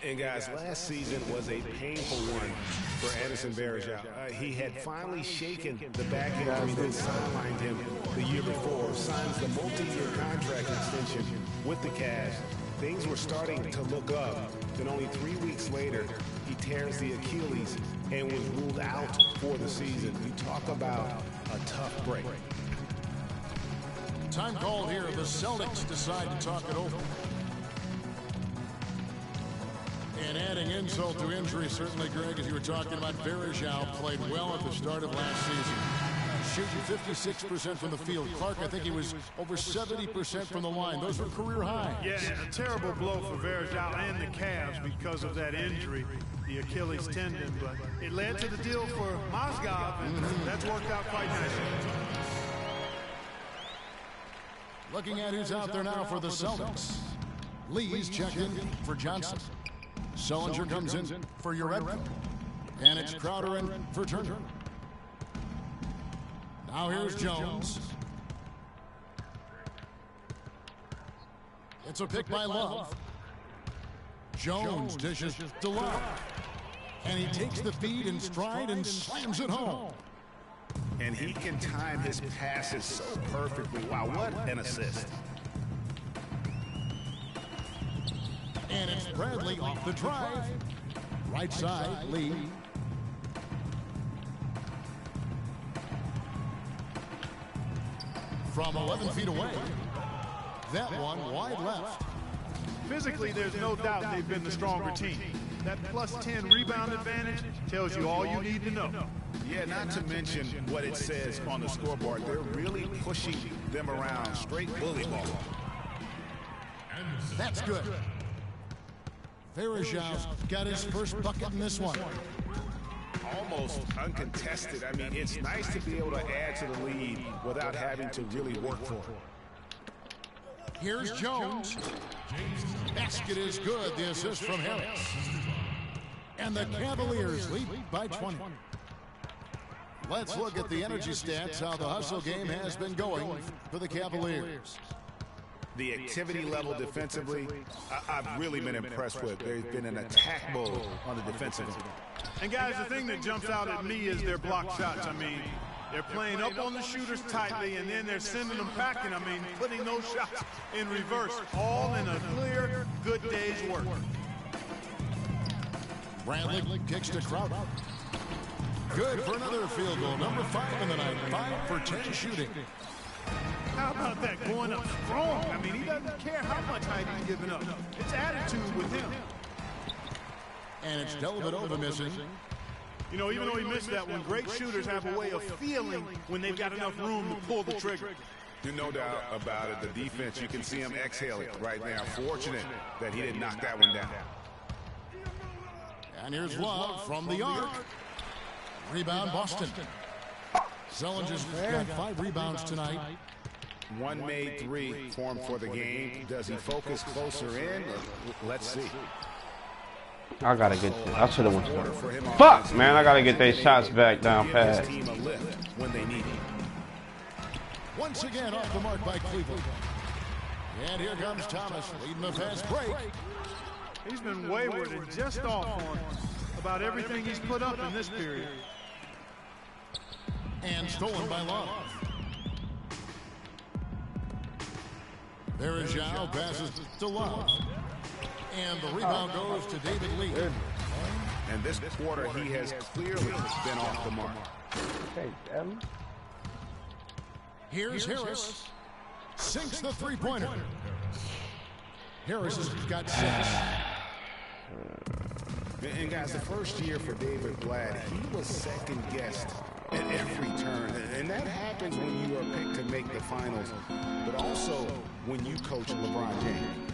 Speaker 5: And guys, last season was a painful one for Anderson Varejau. He had finally shaken the back injury that sidelined him the year before, signs the multi-year contract extension with the Cavs. Things were starting to look up. Then only 3 weeks later, he tears the Achilles and was ruled out for the season. You talk about a tough break.
Speaker 2: Time called here. The Celtics decide to talk it over. And adding insult to injury, certainly, Greg, as you were talking about, Varejau played well at the start of last season. Shooting 56% from the field. Clark, I think he was over 70% from the line. Those were career highs.
Speaker 6: Yeah, a terrible blow for Varejau and the Cavs because of that injury, the Achilles tendon. But it led to the deal for Mozgov, and that's worked out quite nicely.
Speaker 2: Looking at who's out there now for the Celtics. Lee's checked in for Johnson. Sullinger comes in for Uredko. And it's Crowder in for Turner. Now here's Jones. It's a pick by Love. Jones dishes to Love. And he takes the feed in stride and slams it home.
Speaker 5: And he can time his passes so perfectly. Wow, what an assist.
Speaker 2: And it's Bradley off the drive. Right side, Lee. From 11 feet away. That one wide left.
Speaker 6: Physically, there's no doubt they've been the stronger team. That plus 10 rebound advantage tells you all you need to know.
Speaker 5: Yeah, not to mention what it says on the scoreboard. They're really pushing them around. Straight bully ball.
Speaker 2: That's good. Varejau's got his first bucket in this one.
Speaker 5: Almost uncontested. I mean, it's nice to be able to add to the lead without having to really work for it.
Speaker 2: Here's Jones. Basket is good. The assist from Harris. And the Cavaliers lead by 20. Let's look at the energy stats, how the hustle game has been going for the Cavaliers.
Speaker 5: The activity level defensively, I've really been impressed with. There's been an attack mode on the defensive end.
Speaker 6: And guys, the thing that jumps out at me is their block shots. I mean, they're playing up on the shooters tightly, and then they're sending them packing. I mean, putting those shots in reverse, all in a clear, good day's work.
Speaker 2: Bradley kicks to Crowder. Good for another field goal. Number 5 in the night. 5 for 10 shooting.
Speaker 6: How about that going up strong? I mean, he doesn't care how much height he's giving up. It's attitude with him.
Speaker 2: And it's Dellavedova missing.
Speaker 6: You know, even though he missed that one, great shooters have a way of feeling when they've got enough room to pull the trigger.
Speaker 5: There's no doubt about it. The defense, you can see him exhaling right now. Fortunate that he didn't knock that one down.
Speaker 2: And here's Love from the arc. Rebound, Boston. Zellinger's got 5 rebounds tonight.
Speaker 5: One made 3 formed for the game. Does he focus closer in? Let's see.
Speaker 1: I gotta get this. I should have went to it. Fuck, man, I gotta get their shots back down pat.
Speaker 5: Team a lift when they need it.
Speaker 2: Once again off the mark by Cleveland. And here comes Thomas leading the fast break.
Speaker 6: He's been wayward and just off on about everything he's put up in this period.
Speaker 2: And stolen by Love. There is Zhao, passes to Love. And the rebound goes to David Lee.
Speaker 5: And this quarter, he has clearly been off the mark.
Speaker 2: Here's Harris. Sinks the three-pointer. Harris has got 6.
Speaker 5: And guys, the first year for David Blatt, he was second-guessed at every turn. And that happens when you are picked to make the finals, but also when you coach LeBron James.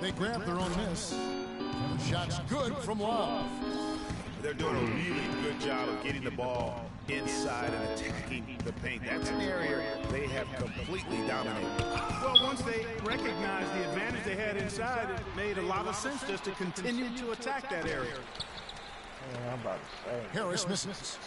Speaker 2: They grab their own miss. The shot's good from Love.
Speaker 5: They're doing a really good job of getting the ball inside and attacking the paint. That's an area they have completely dominated.
Speaker 6: Well, once they recognized the advantage they had inside, it made a lot of sense just to continue to attack that area.
Speaker 2: Harris misses.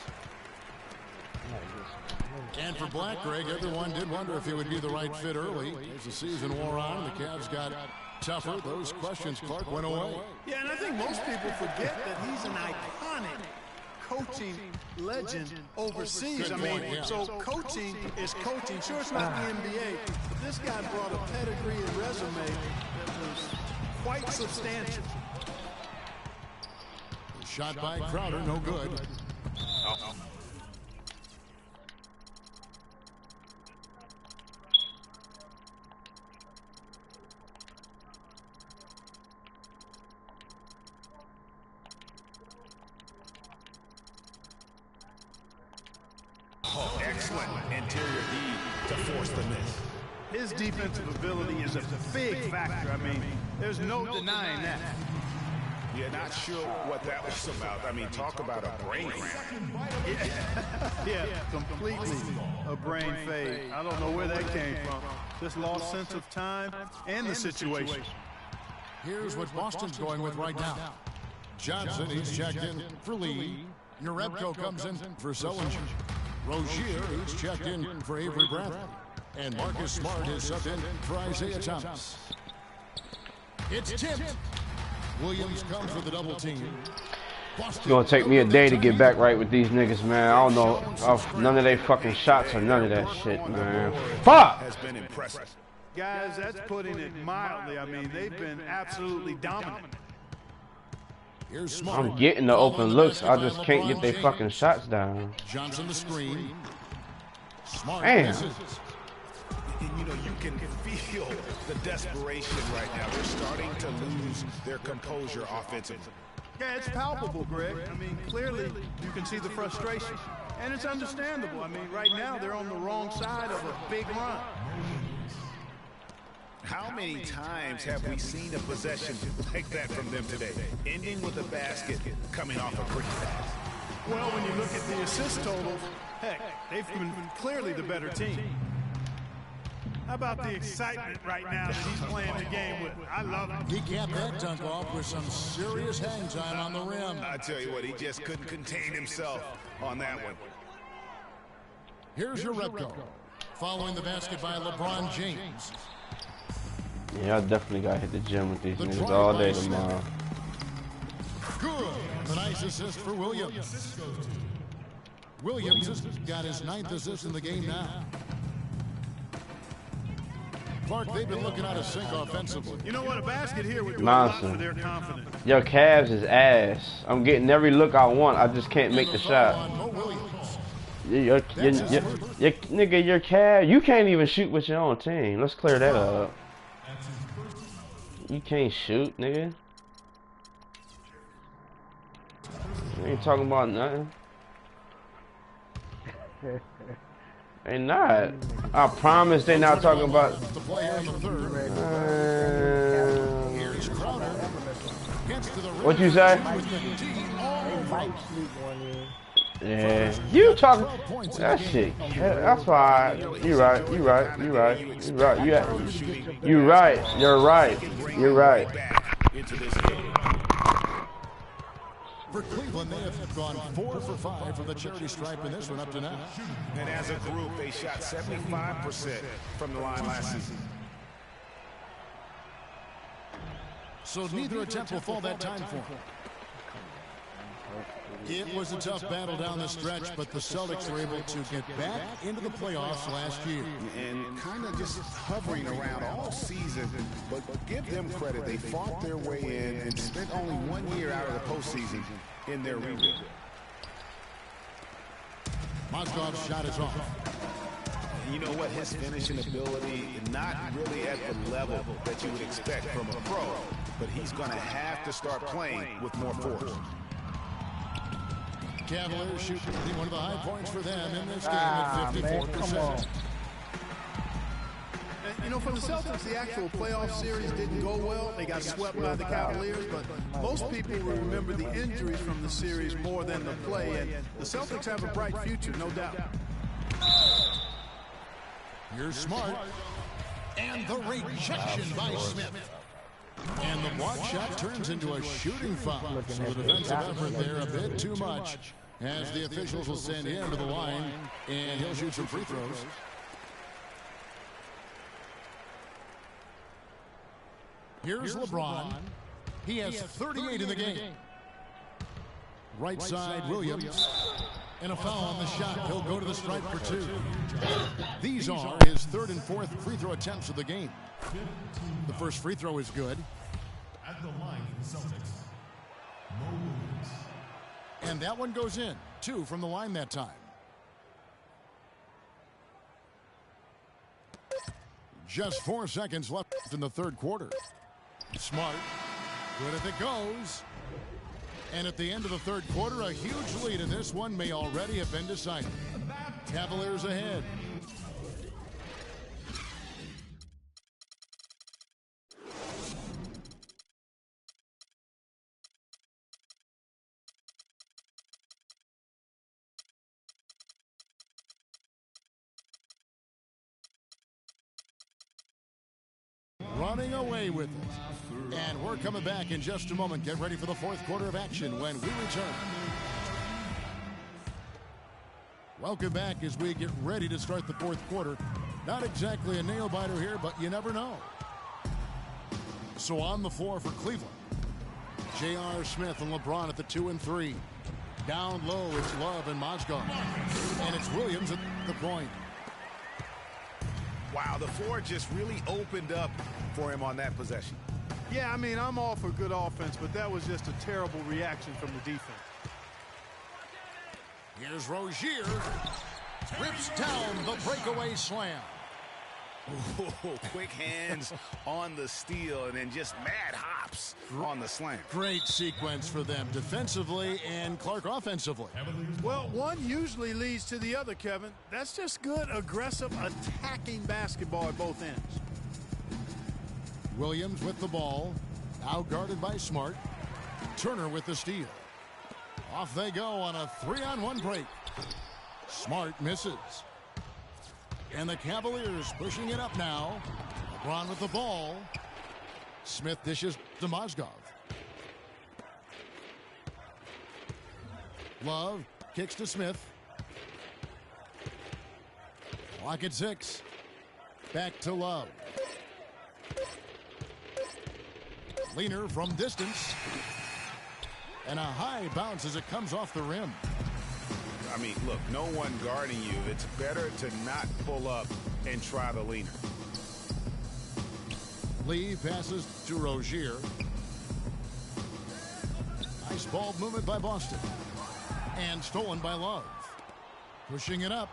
Speaker 2: And for Black, Greg, everyone did wonder if he would be the right fit early. As the season wore on, the Cavs got tougher. Those questions, Clark, went away.
Speaker 6: Yeah, and I think most people forget that he's an iconic coaching legend overseas.
Speaker 2: Good
Speaker 6: I mean,
Speaker 2: point, yeah.
Speaker 6: so coaching is coaching. Sure, it's not the NBA, but this guy brought a pedigree and resume that was quite substantial.
Speaker 2: Shot by Crowder, no good.
Speaker 5: Excellent interior D to force the miss.
Speaker 6: His defensive ability is a big factor. I mean, there's no denying that.
Speaker 5: You're not sure what that was about. I mean, talk about a brain cramp.
Speaker 6: Yeah, completely a brain fade. I don't know where that came from. Just lost sense of time and the situation.
Speaker 2: Here's what Boston's going with right now. Johnson, he's checked in for Lee. Urebko comes in for Zellinger. Rozier, he's checked in for Avery Bradley. And Marcus Smart is subbed in for Isaiah Thomas. It's tipped. Williams comes for the double team.
Speaker 1: It's gonna take me a day to get back right with these niggas, man. I don't know none of their fucking shots or none of that shit, man. Fuck!
Speaker 5: Has been impressive.
Speaker 6: Guys, that's putting it mildly. I mean, they've been absolutely dominant.
Speaker 2: Here's Smart.
Speaker 1: I'm getting the open looks. I just can't get their fucking shots down.
Speaker 2: Johnson the screen. Smart
Speaker 1: Damn.
Speaker 2: misses.
Speaker 5: And, you know, you can feel the desperation right now. They're starting to lose their composure offensively.
Speaker 6: Yeah, it's palpable, Greg. I mean, clearly you can see the frustration. And it's understandable. I mean, right now they're on the wrong side of a big run.
Speaker 5: How many times have we seen a possession like that from them today? Ending with a basket coming off a quick pass.
Speaker 6: Well, when you look at the assist totals, heck, they've been clearly the better team. How about the excitement right now that he's playing the game with? I love it.
Speaker 2: He capped that dunk off with some serious hang time on the rim.
Speaker 5: I tell you what, he just couldn't contain himself on that one.
Speaker 2: Here's Urebko. Following the basket by LeBron James.
Speaker 1: Yeah, I definitely gotta hit the gym with these niggas all day tomorrow.
Speaker 2: Good. A nice assist for Williams. Williams has got his 9th assist in the game now. Clark, they've been looking out of sync offensively.
Speaker 6: You know what? A basket here would do a lot for
Speaker 1: Nonsense.
Speaker 6: their confidence.
Speaker 1: Yo, Cavs is ass. I'm getting every look I want. I just can't make the shot. Nigga, your Cavs. You can't even shoot with your own team. Let's clear that up. You can't shoot, nigga. You ain't talking about nothing. They not. I promise they not talking about.
Speaker 2: The player in the third. Here's Crowder. gets to the rim.
Speaker 1: What you say?
Speaker 4: They might sleep one in.
Speaker 1: Yeah, you talking that shit. That's why. You right. You right. You right. You right. You right. You're right. You're right.
Speaker 2: For Cleveland, they have gone 4 for 5 from the charity stripe in this one up to now.
Speaker 5: And as a group, they shot 75% from the line last season.
Speaker 2: So neither attempt will fall that time for him. It was a tough battle down the stretch, but the Celtics were able to get back into the playoffs last year.
Speaker 5: And kind of just hovering around all season, but give them credit. They fought their way in and spent only 1 year out of the postseason in their rebuild.
Speaker 2: Mozgov's shot is off.
Speaker 5: You know what? His finishing ability, not really at the level that you would expect from a pro, but he's going to have to start playing with more force.
Speaker 2: Cavaliers shooting one of the high points for them in this game at 54%.
Speaker 6: You know, for the Celtics, the actual playoff series didn't go well. They got swept by the Cavaliers, but most people will remember the injuries from the series more than the play. And the Celtics have a bright future, no doubt.
Speaker 2: Here's Smart. And the rejection by Smith. And the block shot turns into a shooting foul. So the defensive effort there a bit too much, as the officials will send him to the line, and he'll shoot some free throws. Here's LeBron. He has 38 in the game. Right side, Williams. And a foul on the shot. He'll go to the stripe for 2. These are his 3rd and 4th free throw attempts of the game. The first free throw is good.
Speaker 7: At the line for the Celtics, Mo Williams.
Speaker 2: And that one goes in. 2 from the line that time. Just 4 seconds left in the 3rd quarter. Smart. Good if it goes. And at the end of the 3rd quarter, a huge lead in this one may already have been decided. Cavaliers ahead. Running away with it. And we're coming back in just a moment. Get ready for the 4th quarter of action when we return. Welcome back as we get ready to start the 4th quarter. Not exactly a nail-biter here, but you never know. So on the floor for Cleveland, J.R. Smith and LeBron at the 2 and 3. Down low, it's Love and Mozgov. And it's Williams at the point.
Speaker 5: Wow, the floor just really opened up for him on that possession.
Speaker 6: Yeah, I mean, I'm all for good offense, but that was just a terrible reaction from the defense.
Speaker 2: Here's Rozier. Rips down the breakaway slam.
Speaker 5: Ooh, quick hands on the steal and then just mad hops on the slam.
Speaker 2: Great sequence for them defensively and Clark offensively.
Speaker 6: Well, one usually leads to the other, Kevin. That's just good, aggressive, attacking basketball at both ends.
Speaker 2: Williams with the ball. Now guarded by Smart. Turner with the steal. Off they go on a 3-on-1 break. Smart misses. And the Cavaliers pushing it up now. LeBron with the ball. Smith dishes to Mozgov. Love kicks to Smith. Clock at 6. Back to Love. Leaner from distance. And a high bounce as it comes off the rim.
Speaker 5: I mean, look, no one guarding you. It's better to not pull up and try the leaner.
Speaker 2: Lee passes to Rozier. Nice ball movement by Boston. And stolen by Love. Pushing it up.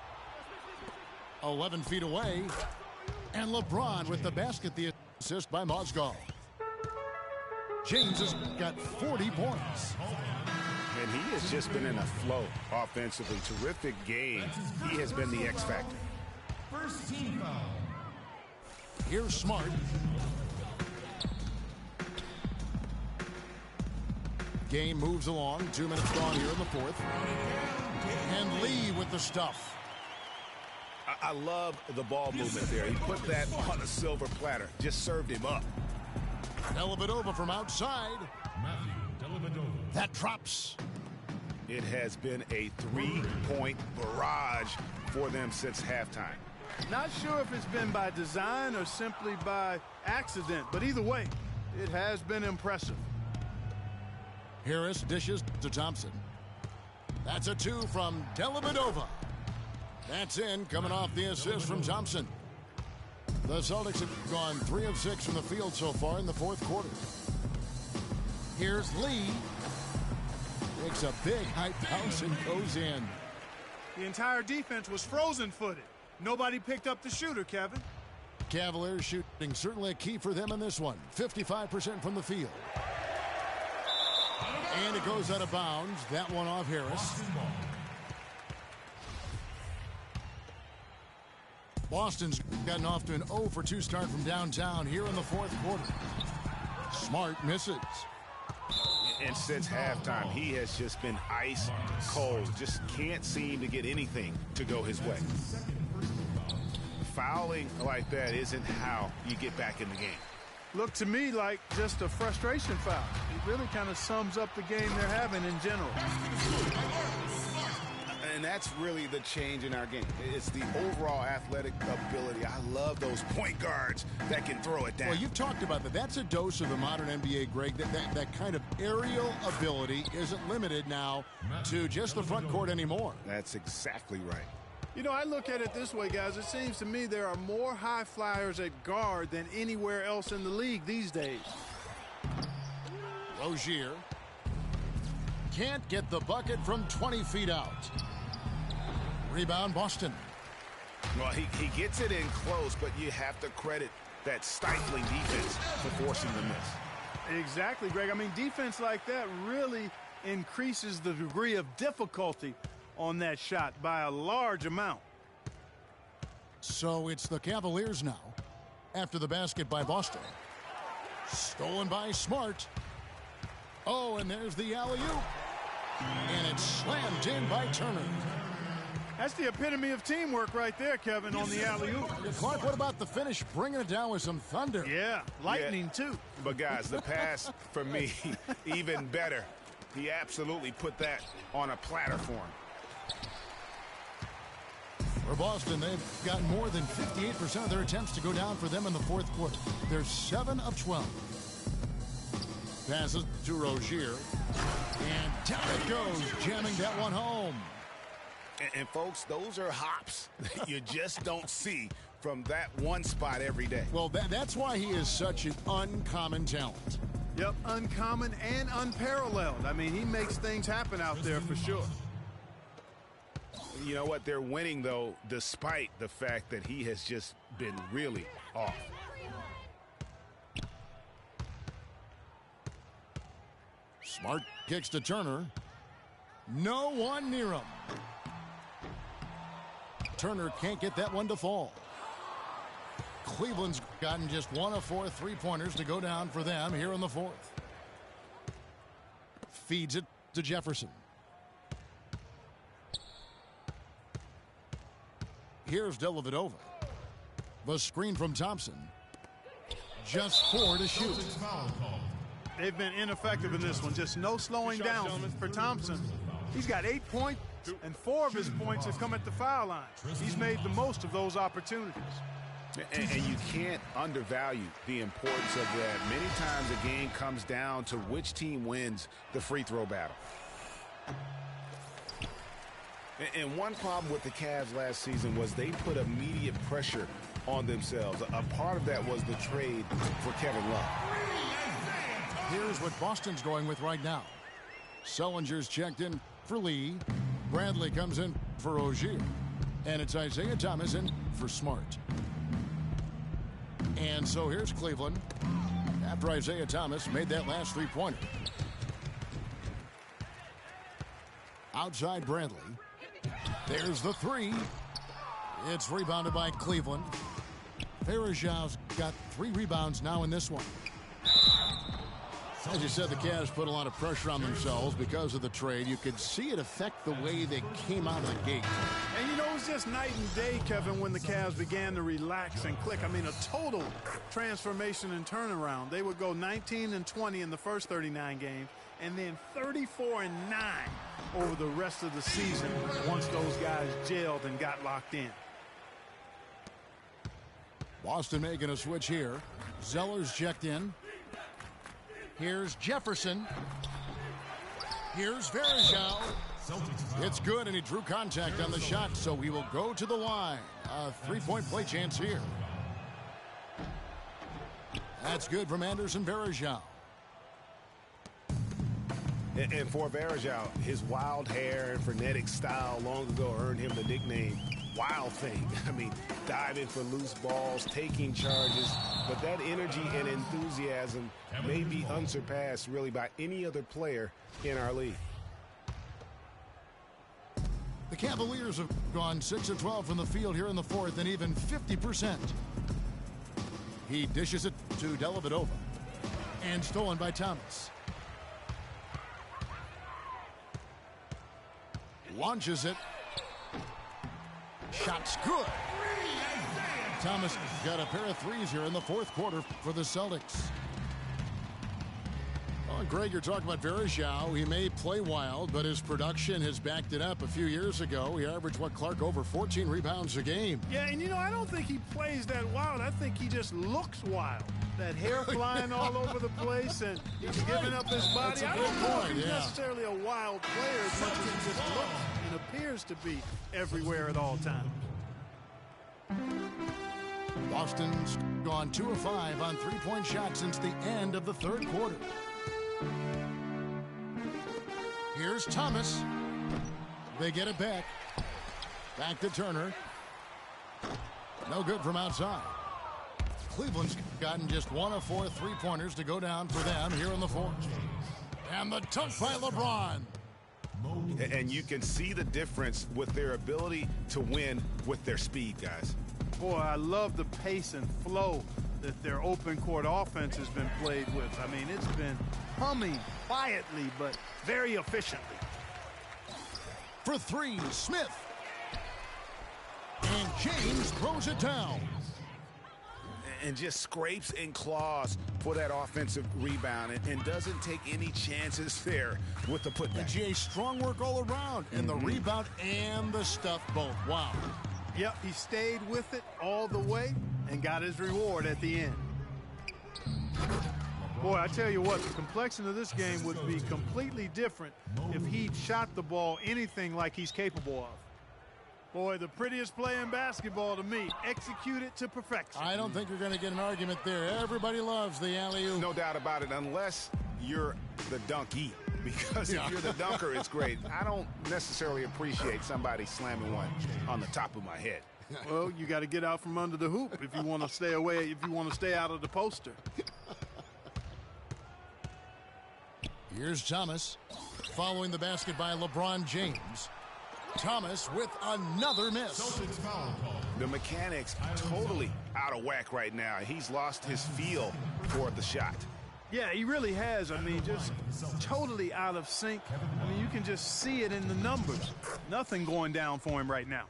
Speaker 2: 11 feet away. And LeBron with the basket, the assist by Mozgov. James has got 40 points.
Speaker 5: And he has just been in a flow offensively. Terrific game. He has been the X factor.
Speaker 7: First team foul.
Speaker 2: Here's Smart. Game moves along. 2 minutes gone here in the fourth. And Lee with the stuff.
Speaker 5: I love the ball movement there. He put that on a silver platter. Just served him up.
Speaker 2: Dellavedova from outside.
Speaker 7: Matthew Dellavedova.
Speaker 2: That drops.
Speaker 5: It has been a 3-point barrage for them since halftime.
Speaker 6: Not sure if it's been by design or simply by accident, but either way, it has been impressive.
Speaker 2: Harris dishes to Thompson. That's a 2 from Dellavedova. That's in, coming off the assist from Thompson. The Celtics have gone 3 of 6 from the field so far in the fourth quarter. Here's Lee. Takes a big high bounce and goes in.
Speaker 6: The entire defense was frozen-footed. Nobody picked up the shooter, Kevin.
Speaker 2: Cavaliers shooting certainly a key for them in this one. 55% from the field. And it goes out of bounds. That one off Harris. Boston's gotten off to an 0 for 2 start from downtown here in the fourth quarter. Smart misses.
Speaker 5: And since halftime, he has just been ice cold. Just can't seem to get anything to go his way. Fouling like that isn't how you get back in the game.
Speaker 6: Looked to me like just a frustration foul. It really kind of sums up the game they're having in general.
Speaker 5: And that's really the change in our game. It's the overall athletic ability. I love those point guards that can throw it down.
Speaker 2: Well, you've talked about that. That's a dose of the modern NBA, Greg. That kind of aerial ability isn't limited now to just the front court anymore.
Speaker 5: That's exactly right.
Speaker 6: You know, I look at it this way, guys. It seems to me there are more high flyers at guard than anywhere else in the league these days.
Speaker 2: Rozier can't get the bucket from 20 feet out. Rebound, Boston.
Speaker 5: Well, he gets it in close, but you have to credit that stifling defense for forcing the miss.
Speaker 6: Exactly, Greg. I mean, defense like that really increases the degree of difficulty on that shot by a large amount.
Speaker 2: So it's the Cavaliers now after the basket by Boston. Stolen by Smart. Oh, and there's the alley-oop. And it's slammed in by Turner.
Speaker 6: That's the epitome of teamwork right there, Kevin, on the alley-oop.
Speaker 2: Clark, what about the finish? Bringing it down with some thunder.
Speaker 6: Yeah, lightning too.
Speaker 5: But guys, the pass for me, even better. He absolutely put that on a platter for him.
Speaker 2: For Boston, they've gotten more than 58% of their attempts to go down for them in the fourth quarter. They're 7 of 12. Passes to Rozier. And down it goes, jamming that one home.
Speaker 5: And folks, those are hops you just don't see from that one spot every day.
Speaker 2: Well, that's why he is such an uncommon talent.
Speaker 6: Yep, uncommon and unparalleled. I mean, he makes things happen out there for sure.
Speaker 5: You know what? They're winning, though, despite the fact that he has just been really off.
Speaker 2: Smart kicks to Turner. No one near him. Turner can't get that one to fall. Cleveland's gotten just 1 of 4 3-pointers to go down for them here in the fourth. Feeds it to Jefferson. Here's Dellavedova. The screen from Thompson. Just 4 to shoot.
Speaker 6: They've been ineffective in this one. Just no slowing down for Thompson. He's got 8 points, and 4 of his points have come at the foul line. He's made the most of those opportunities.
Speaker 5: And you can't undervalue the importance of that. Many times a game comes down to which team wins the free throw battle. And one problem with the Cavs last season was they put immediate pressure on themselves. A part of that was the trade for Kevin Love.
Speaker 2: Here's what Boston's going with right now. Sellinger's checked in for Lee. Bradley comes in for Rozier. And it's Isaiah Thomas in for Smart. And so here's Cleveland after Isaiah Thomas made that last 3-pointer. Outside Bradley. There's the 3. It's rebounded by Cleveland. Farajow's got 3 rebounds now in this one. As you said, the Cavs put a lot of pressure on themselves because of the trade. You could see it affect the way they came out of the gate.
Speaker 6: And, you know, it was just night and day, Kevin, when the Cavs began to relax and click. I mean, a total transformation and turnaround. They would go 19-20 in the first 39 games, and then 34-9 over the rest of the season once those guys gelled and got locked in.
Speaker 2: Boston making a switch here. Zeller's checked in. Here's Jefferson. Here's Verjao. It's good, and he drew contact on the shot, so he will go to the line. A three-point play chance here. That's good from Anderson Verjao.
Speaker 5: And for Verjao, his wild hair and frenetic style long ago earned him the nickname Wild Thing. I mean, diving for loose balls, taking charges, but that energy and enthusiasm may be unsurpassed really by any other player in our league.
Speaker 2: The Cavaliers have gone 6 of 12 from the field here in the fourth, and even 50%. He dishes it to Dellavedova, and stolen by Thomas. Launches it. Shot's good. Thomas got a pair of threes here in the fourth quarter for the Celtics. Well, Greg, you're talking about Verjao. He may play wild, but his production has backed it up. A few years ago, he averaged, Clark, over 14 rebounds a game.
Speaker 6: Yeah, and, you know, I don't think he plays that wild. I think he just looks wild. That hair flying all over the place, and he's giving up his body. I don't know if he's necessarily a wild player as much as he just looks and appears to be everywhere at all times.
Speaker 2: Boston's gone 2 of 5 on three-point shots since the end of the third quarter. Here's Thomas. They get it back. Back to Turner. No good from outside. Cleveland's gotten just 1 of 4 three-pointers to go down for them here in the fourth. And the dunk by LeBron.
Speaker 5: And you can see the difference with their ability to win with their speed, guys.
Speaker 6: Boy, I love the pace and flow that their open court offense has been played with. I mean, it's been humming quietly, but very efficiently.
Speaker 2: For three, Smith. And James throws it down.
Speaker 5: And just scrapes and claws for that offensive rebound and doesn't take any chances there with the putback.
Speaker 2: And Jay, strong work all around, and the rebound and the stuff both. Wow.
Speaker 6: Yep, he stayed with it all the way and got his reward at the end. Boy, I tell you what, the complexion of this game would be completely different if he shot the ball anything like he's capable of. Boy, the prettiest play in basketball to me. Execute it to perfection.
Speaker 2: I don't think you're going to get an argument there. Everybody loves the alley-oop.
Speaker 5: No doubt about it, unless you're the donkey. Because if you're the dunker, it's great. I don't necessarily appreciate somebody slamming one on the top of my head.
Speaker 6: Well, you got to get out from under the hoop if you want to stay away, if you want to stay out of the poster.
Speaker 2: Here's Thomas, following the basket by LeBron James. Thomas with another miss.
Speaker 5: The mechanics totally out of whack right now. He's lost his feel for the shot.
Speaker 6: Yeah, he really has. I mean, just totally out of sync. I mean, you can just see it in the numbers. Nothing going down for him right now.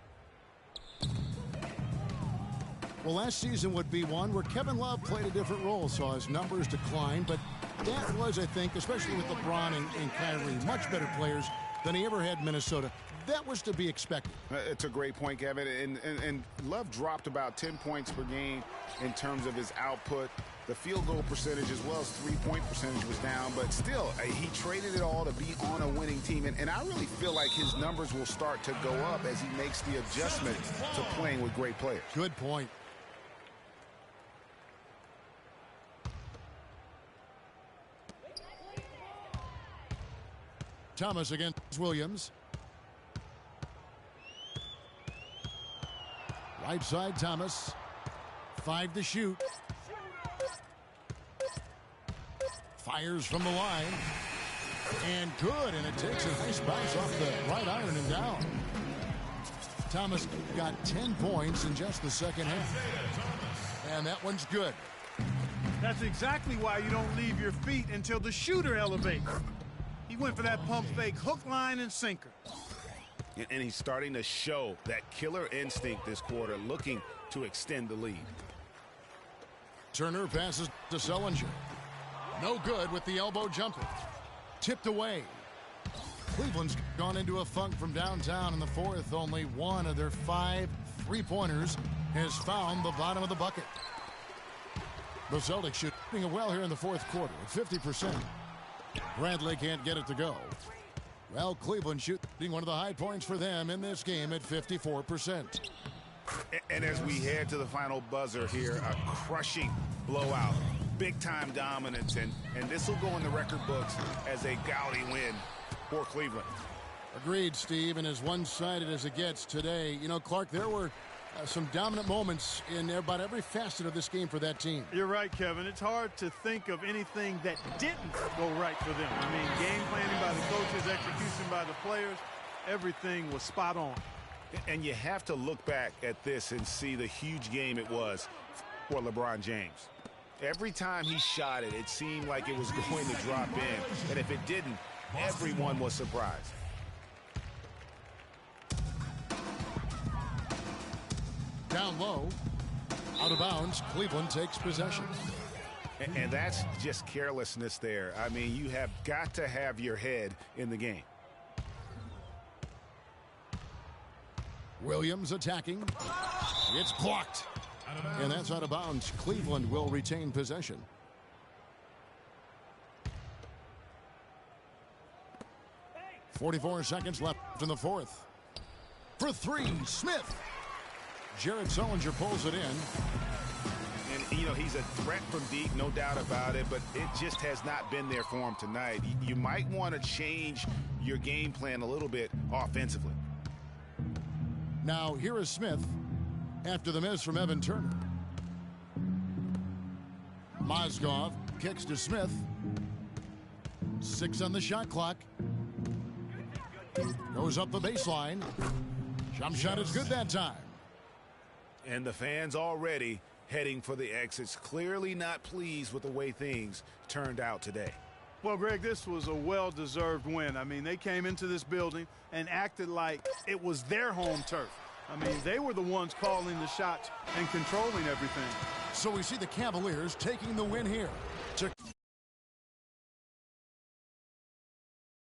Speaker 2: Well, last season would be one where Kevin Love played a different role, saw his numbers decline, but that was, I think, especially with LeBron and Kyrie, much better players than he ever had in Minnesota. That was to be expected.
Speaker 5: It's a great point, Kevin. And Love dropped about 10 points per game in terms of his output. The field goal percentage as well as three-point percentage was down, but still, he traded it all to be on a winning team. And I really feel like his numbers will start to go up as he makes the adjustment to playing with great players.
Speaker 2: Good point. Thomas against Williams. Right side, Thomas. 5 to shoot. Fires from the line. And good, and it takes a nice bounce off the right iron and down. Thomas got 10 points in just the second half. And that one's good.
Speaker 6: That's exactly why you don't leave your feet until the shooter elevates. He went for that pump fake, hook, line, and sinker.
Speaker 5: And he's starting to show that killer instinct this quarter, looking to extend the lead.
Speaker 2: Turner passes to Sullinger. No good with the elbow jumper. Tipped away. Cleveland's gone into a funk from downtown in the fourth. Only one of their 5 3-pointers has found the bottom of the bucket. The Celtics shooting well here in the fourth quarter at 50%. Bradley can't get it to go. Well, Cleveland shooting one of the high points for them in this game at 54%.
Speaker 5: And as we head to the final buzzer here, a crushing blowout, big-time dominance, and this will go in the record books as a gaudy win for Cleveland.
Speaker 2: Agreed, Steve, and as one-sided as it gets today. You know, Clark, there were some dominant moments in about every facet of this game for that team.
Speaker 6: You're right, Kevin. It's hard to think of anything that didn't go right for them. I mean, game planning by the coaches, execution by the players, everything was spot on.
Speaker 5: And you have to look back at this and see the huge game it was for LeBron James. Every time he shot it, it seemed like it was going to drop in. And if it didn't, everyone was surprised.
Speaker 2: Down low, out of bounds, Cleveland takes possession.
Speaker 5: And that's just carelessness there. I mean, you have got to have your head in the game.
Speaker 2: Williams attacking. It's blocked. And that's out of bounds. Cleveland will retain possession. .44 seconds left in the fourth. For three, Smith. Jared Sullinger pulls it in.
Speaker 5: And, you know, he's a threat from deep, no doubt about it, but it just has not been there for him tonight. You might want to change your game plan a little bit offensively.
Speaker 2: Now, here is Smith after the miss from Evan Turner. Mozgov kicks to Smith. 6 on the shot clock. Goes up the baseline. Jump shot is good that time.
Speaker 5: And the fans already heading for the exits, clearly not pleased with the way things turned out today.
Speaker 6: Well, Greg, this was a well-deserved win. I mean, they came into this building and acted like it was their home turf. I mean, they were the ones calling the shots and controlling everything.
Speaker 2: So we see the Cavaliers taking the win here.